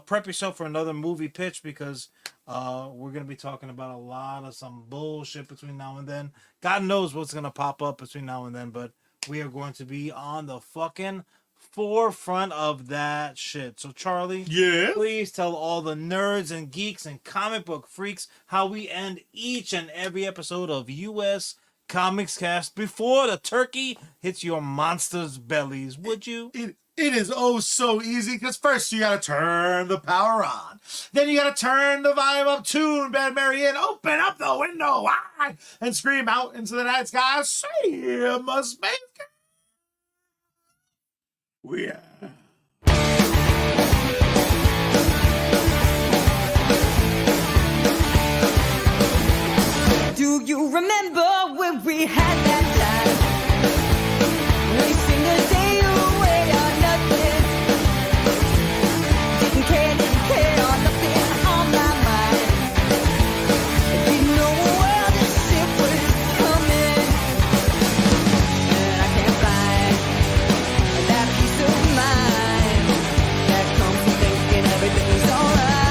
Prep yourself for another movie pitch because we're going to be talking about a lot of some bullshit between now and then. God knows what's going to pop up between now and then, but we are going to be on the fucking forefront of that shit. So Charlie, please tell all the nerds and geeks and comic book freaks how we end each and every episode of US Comics Cast before the turkey hits your monsters' bellies, would you? It is oh so easy, because first you gotta turn the power on. Then you gotta turn the volume up, tune Bad Mary in, open up the window wide, and scream out into the night sky, "Say must make it." We are. Do you remember when we had that time? Wasting a day away on nothing. Didn't care on nothing on my mind. Didn't know where this ship was coming. And I can't find that peace of mind that comes from thinking everything's alright.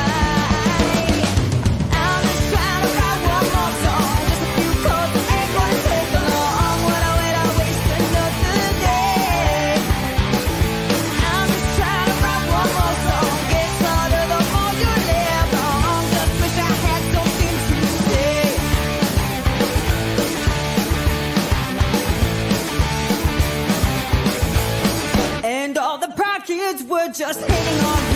I'm just trying to write one more song. Just a few chords ain't gonna take long. When I wait, I waste another day. I'm just trying to write one more song. Gets harder the more you live on. Just wish I had something to say. And all the proud kids were just hating on me.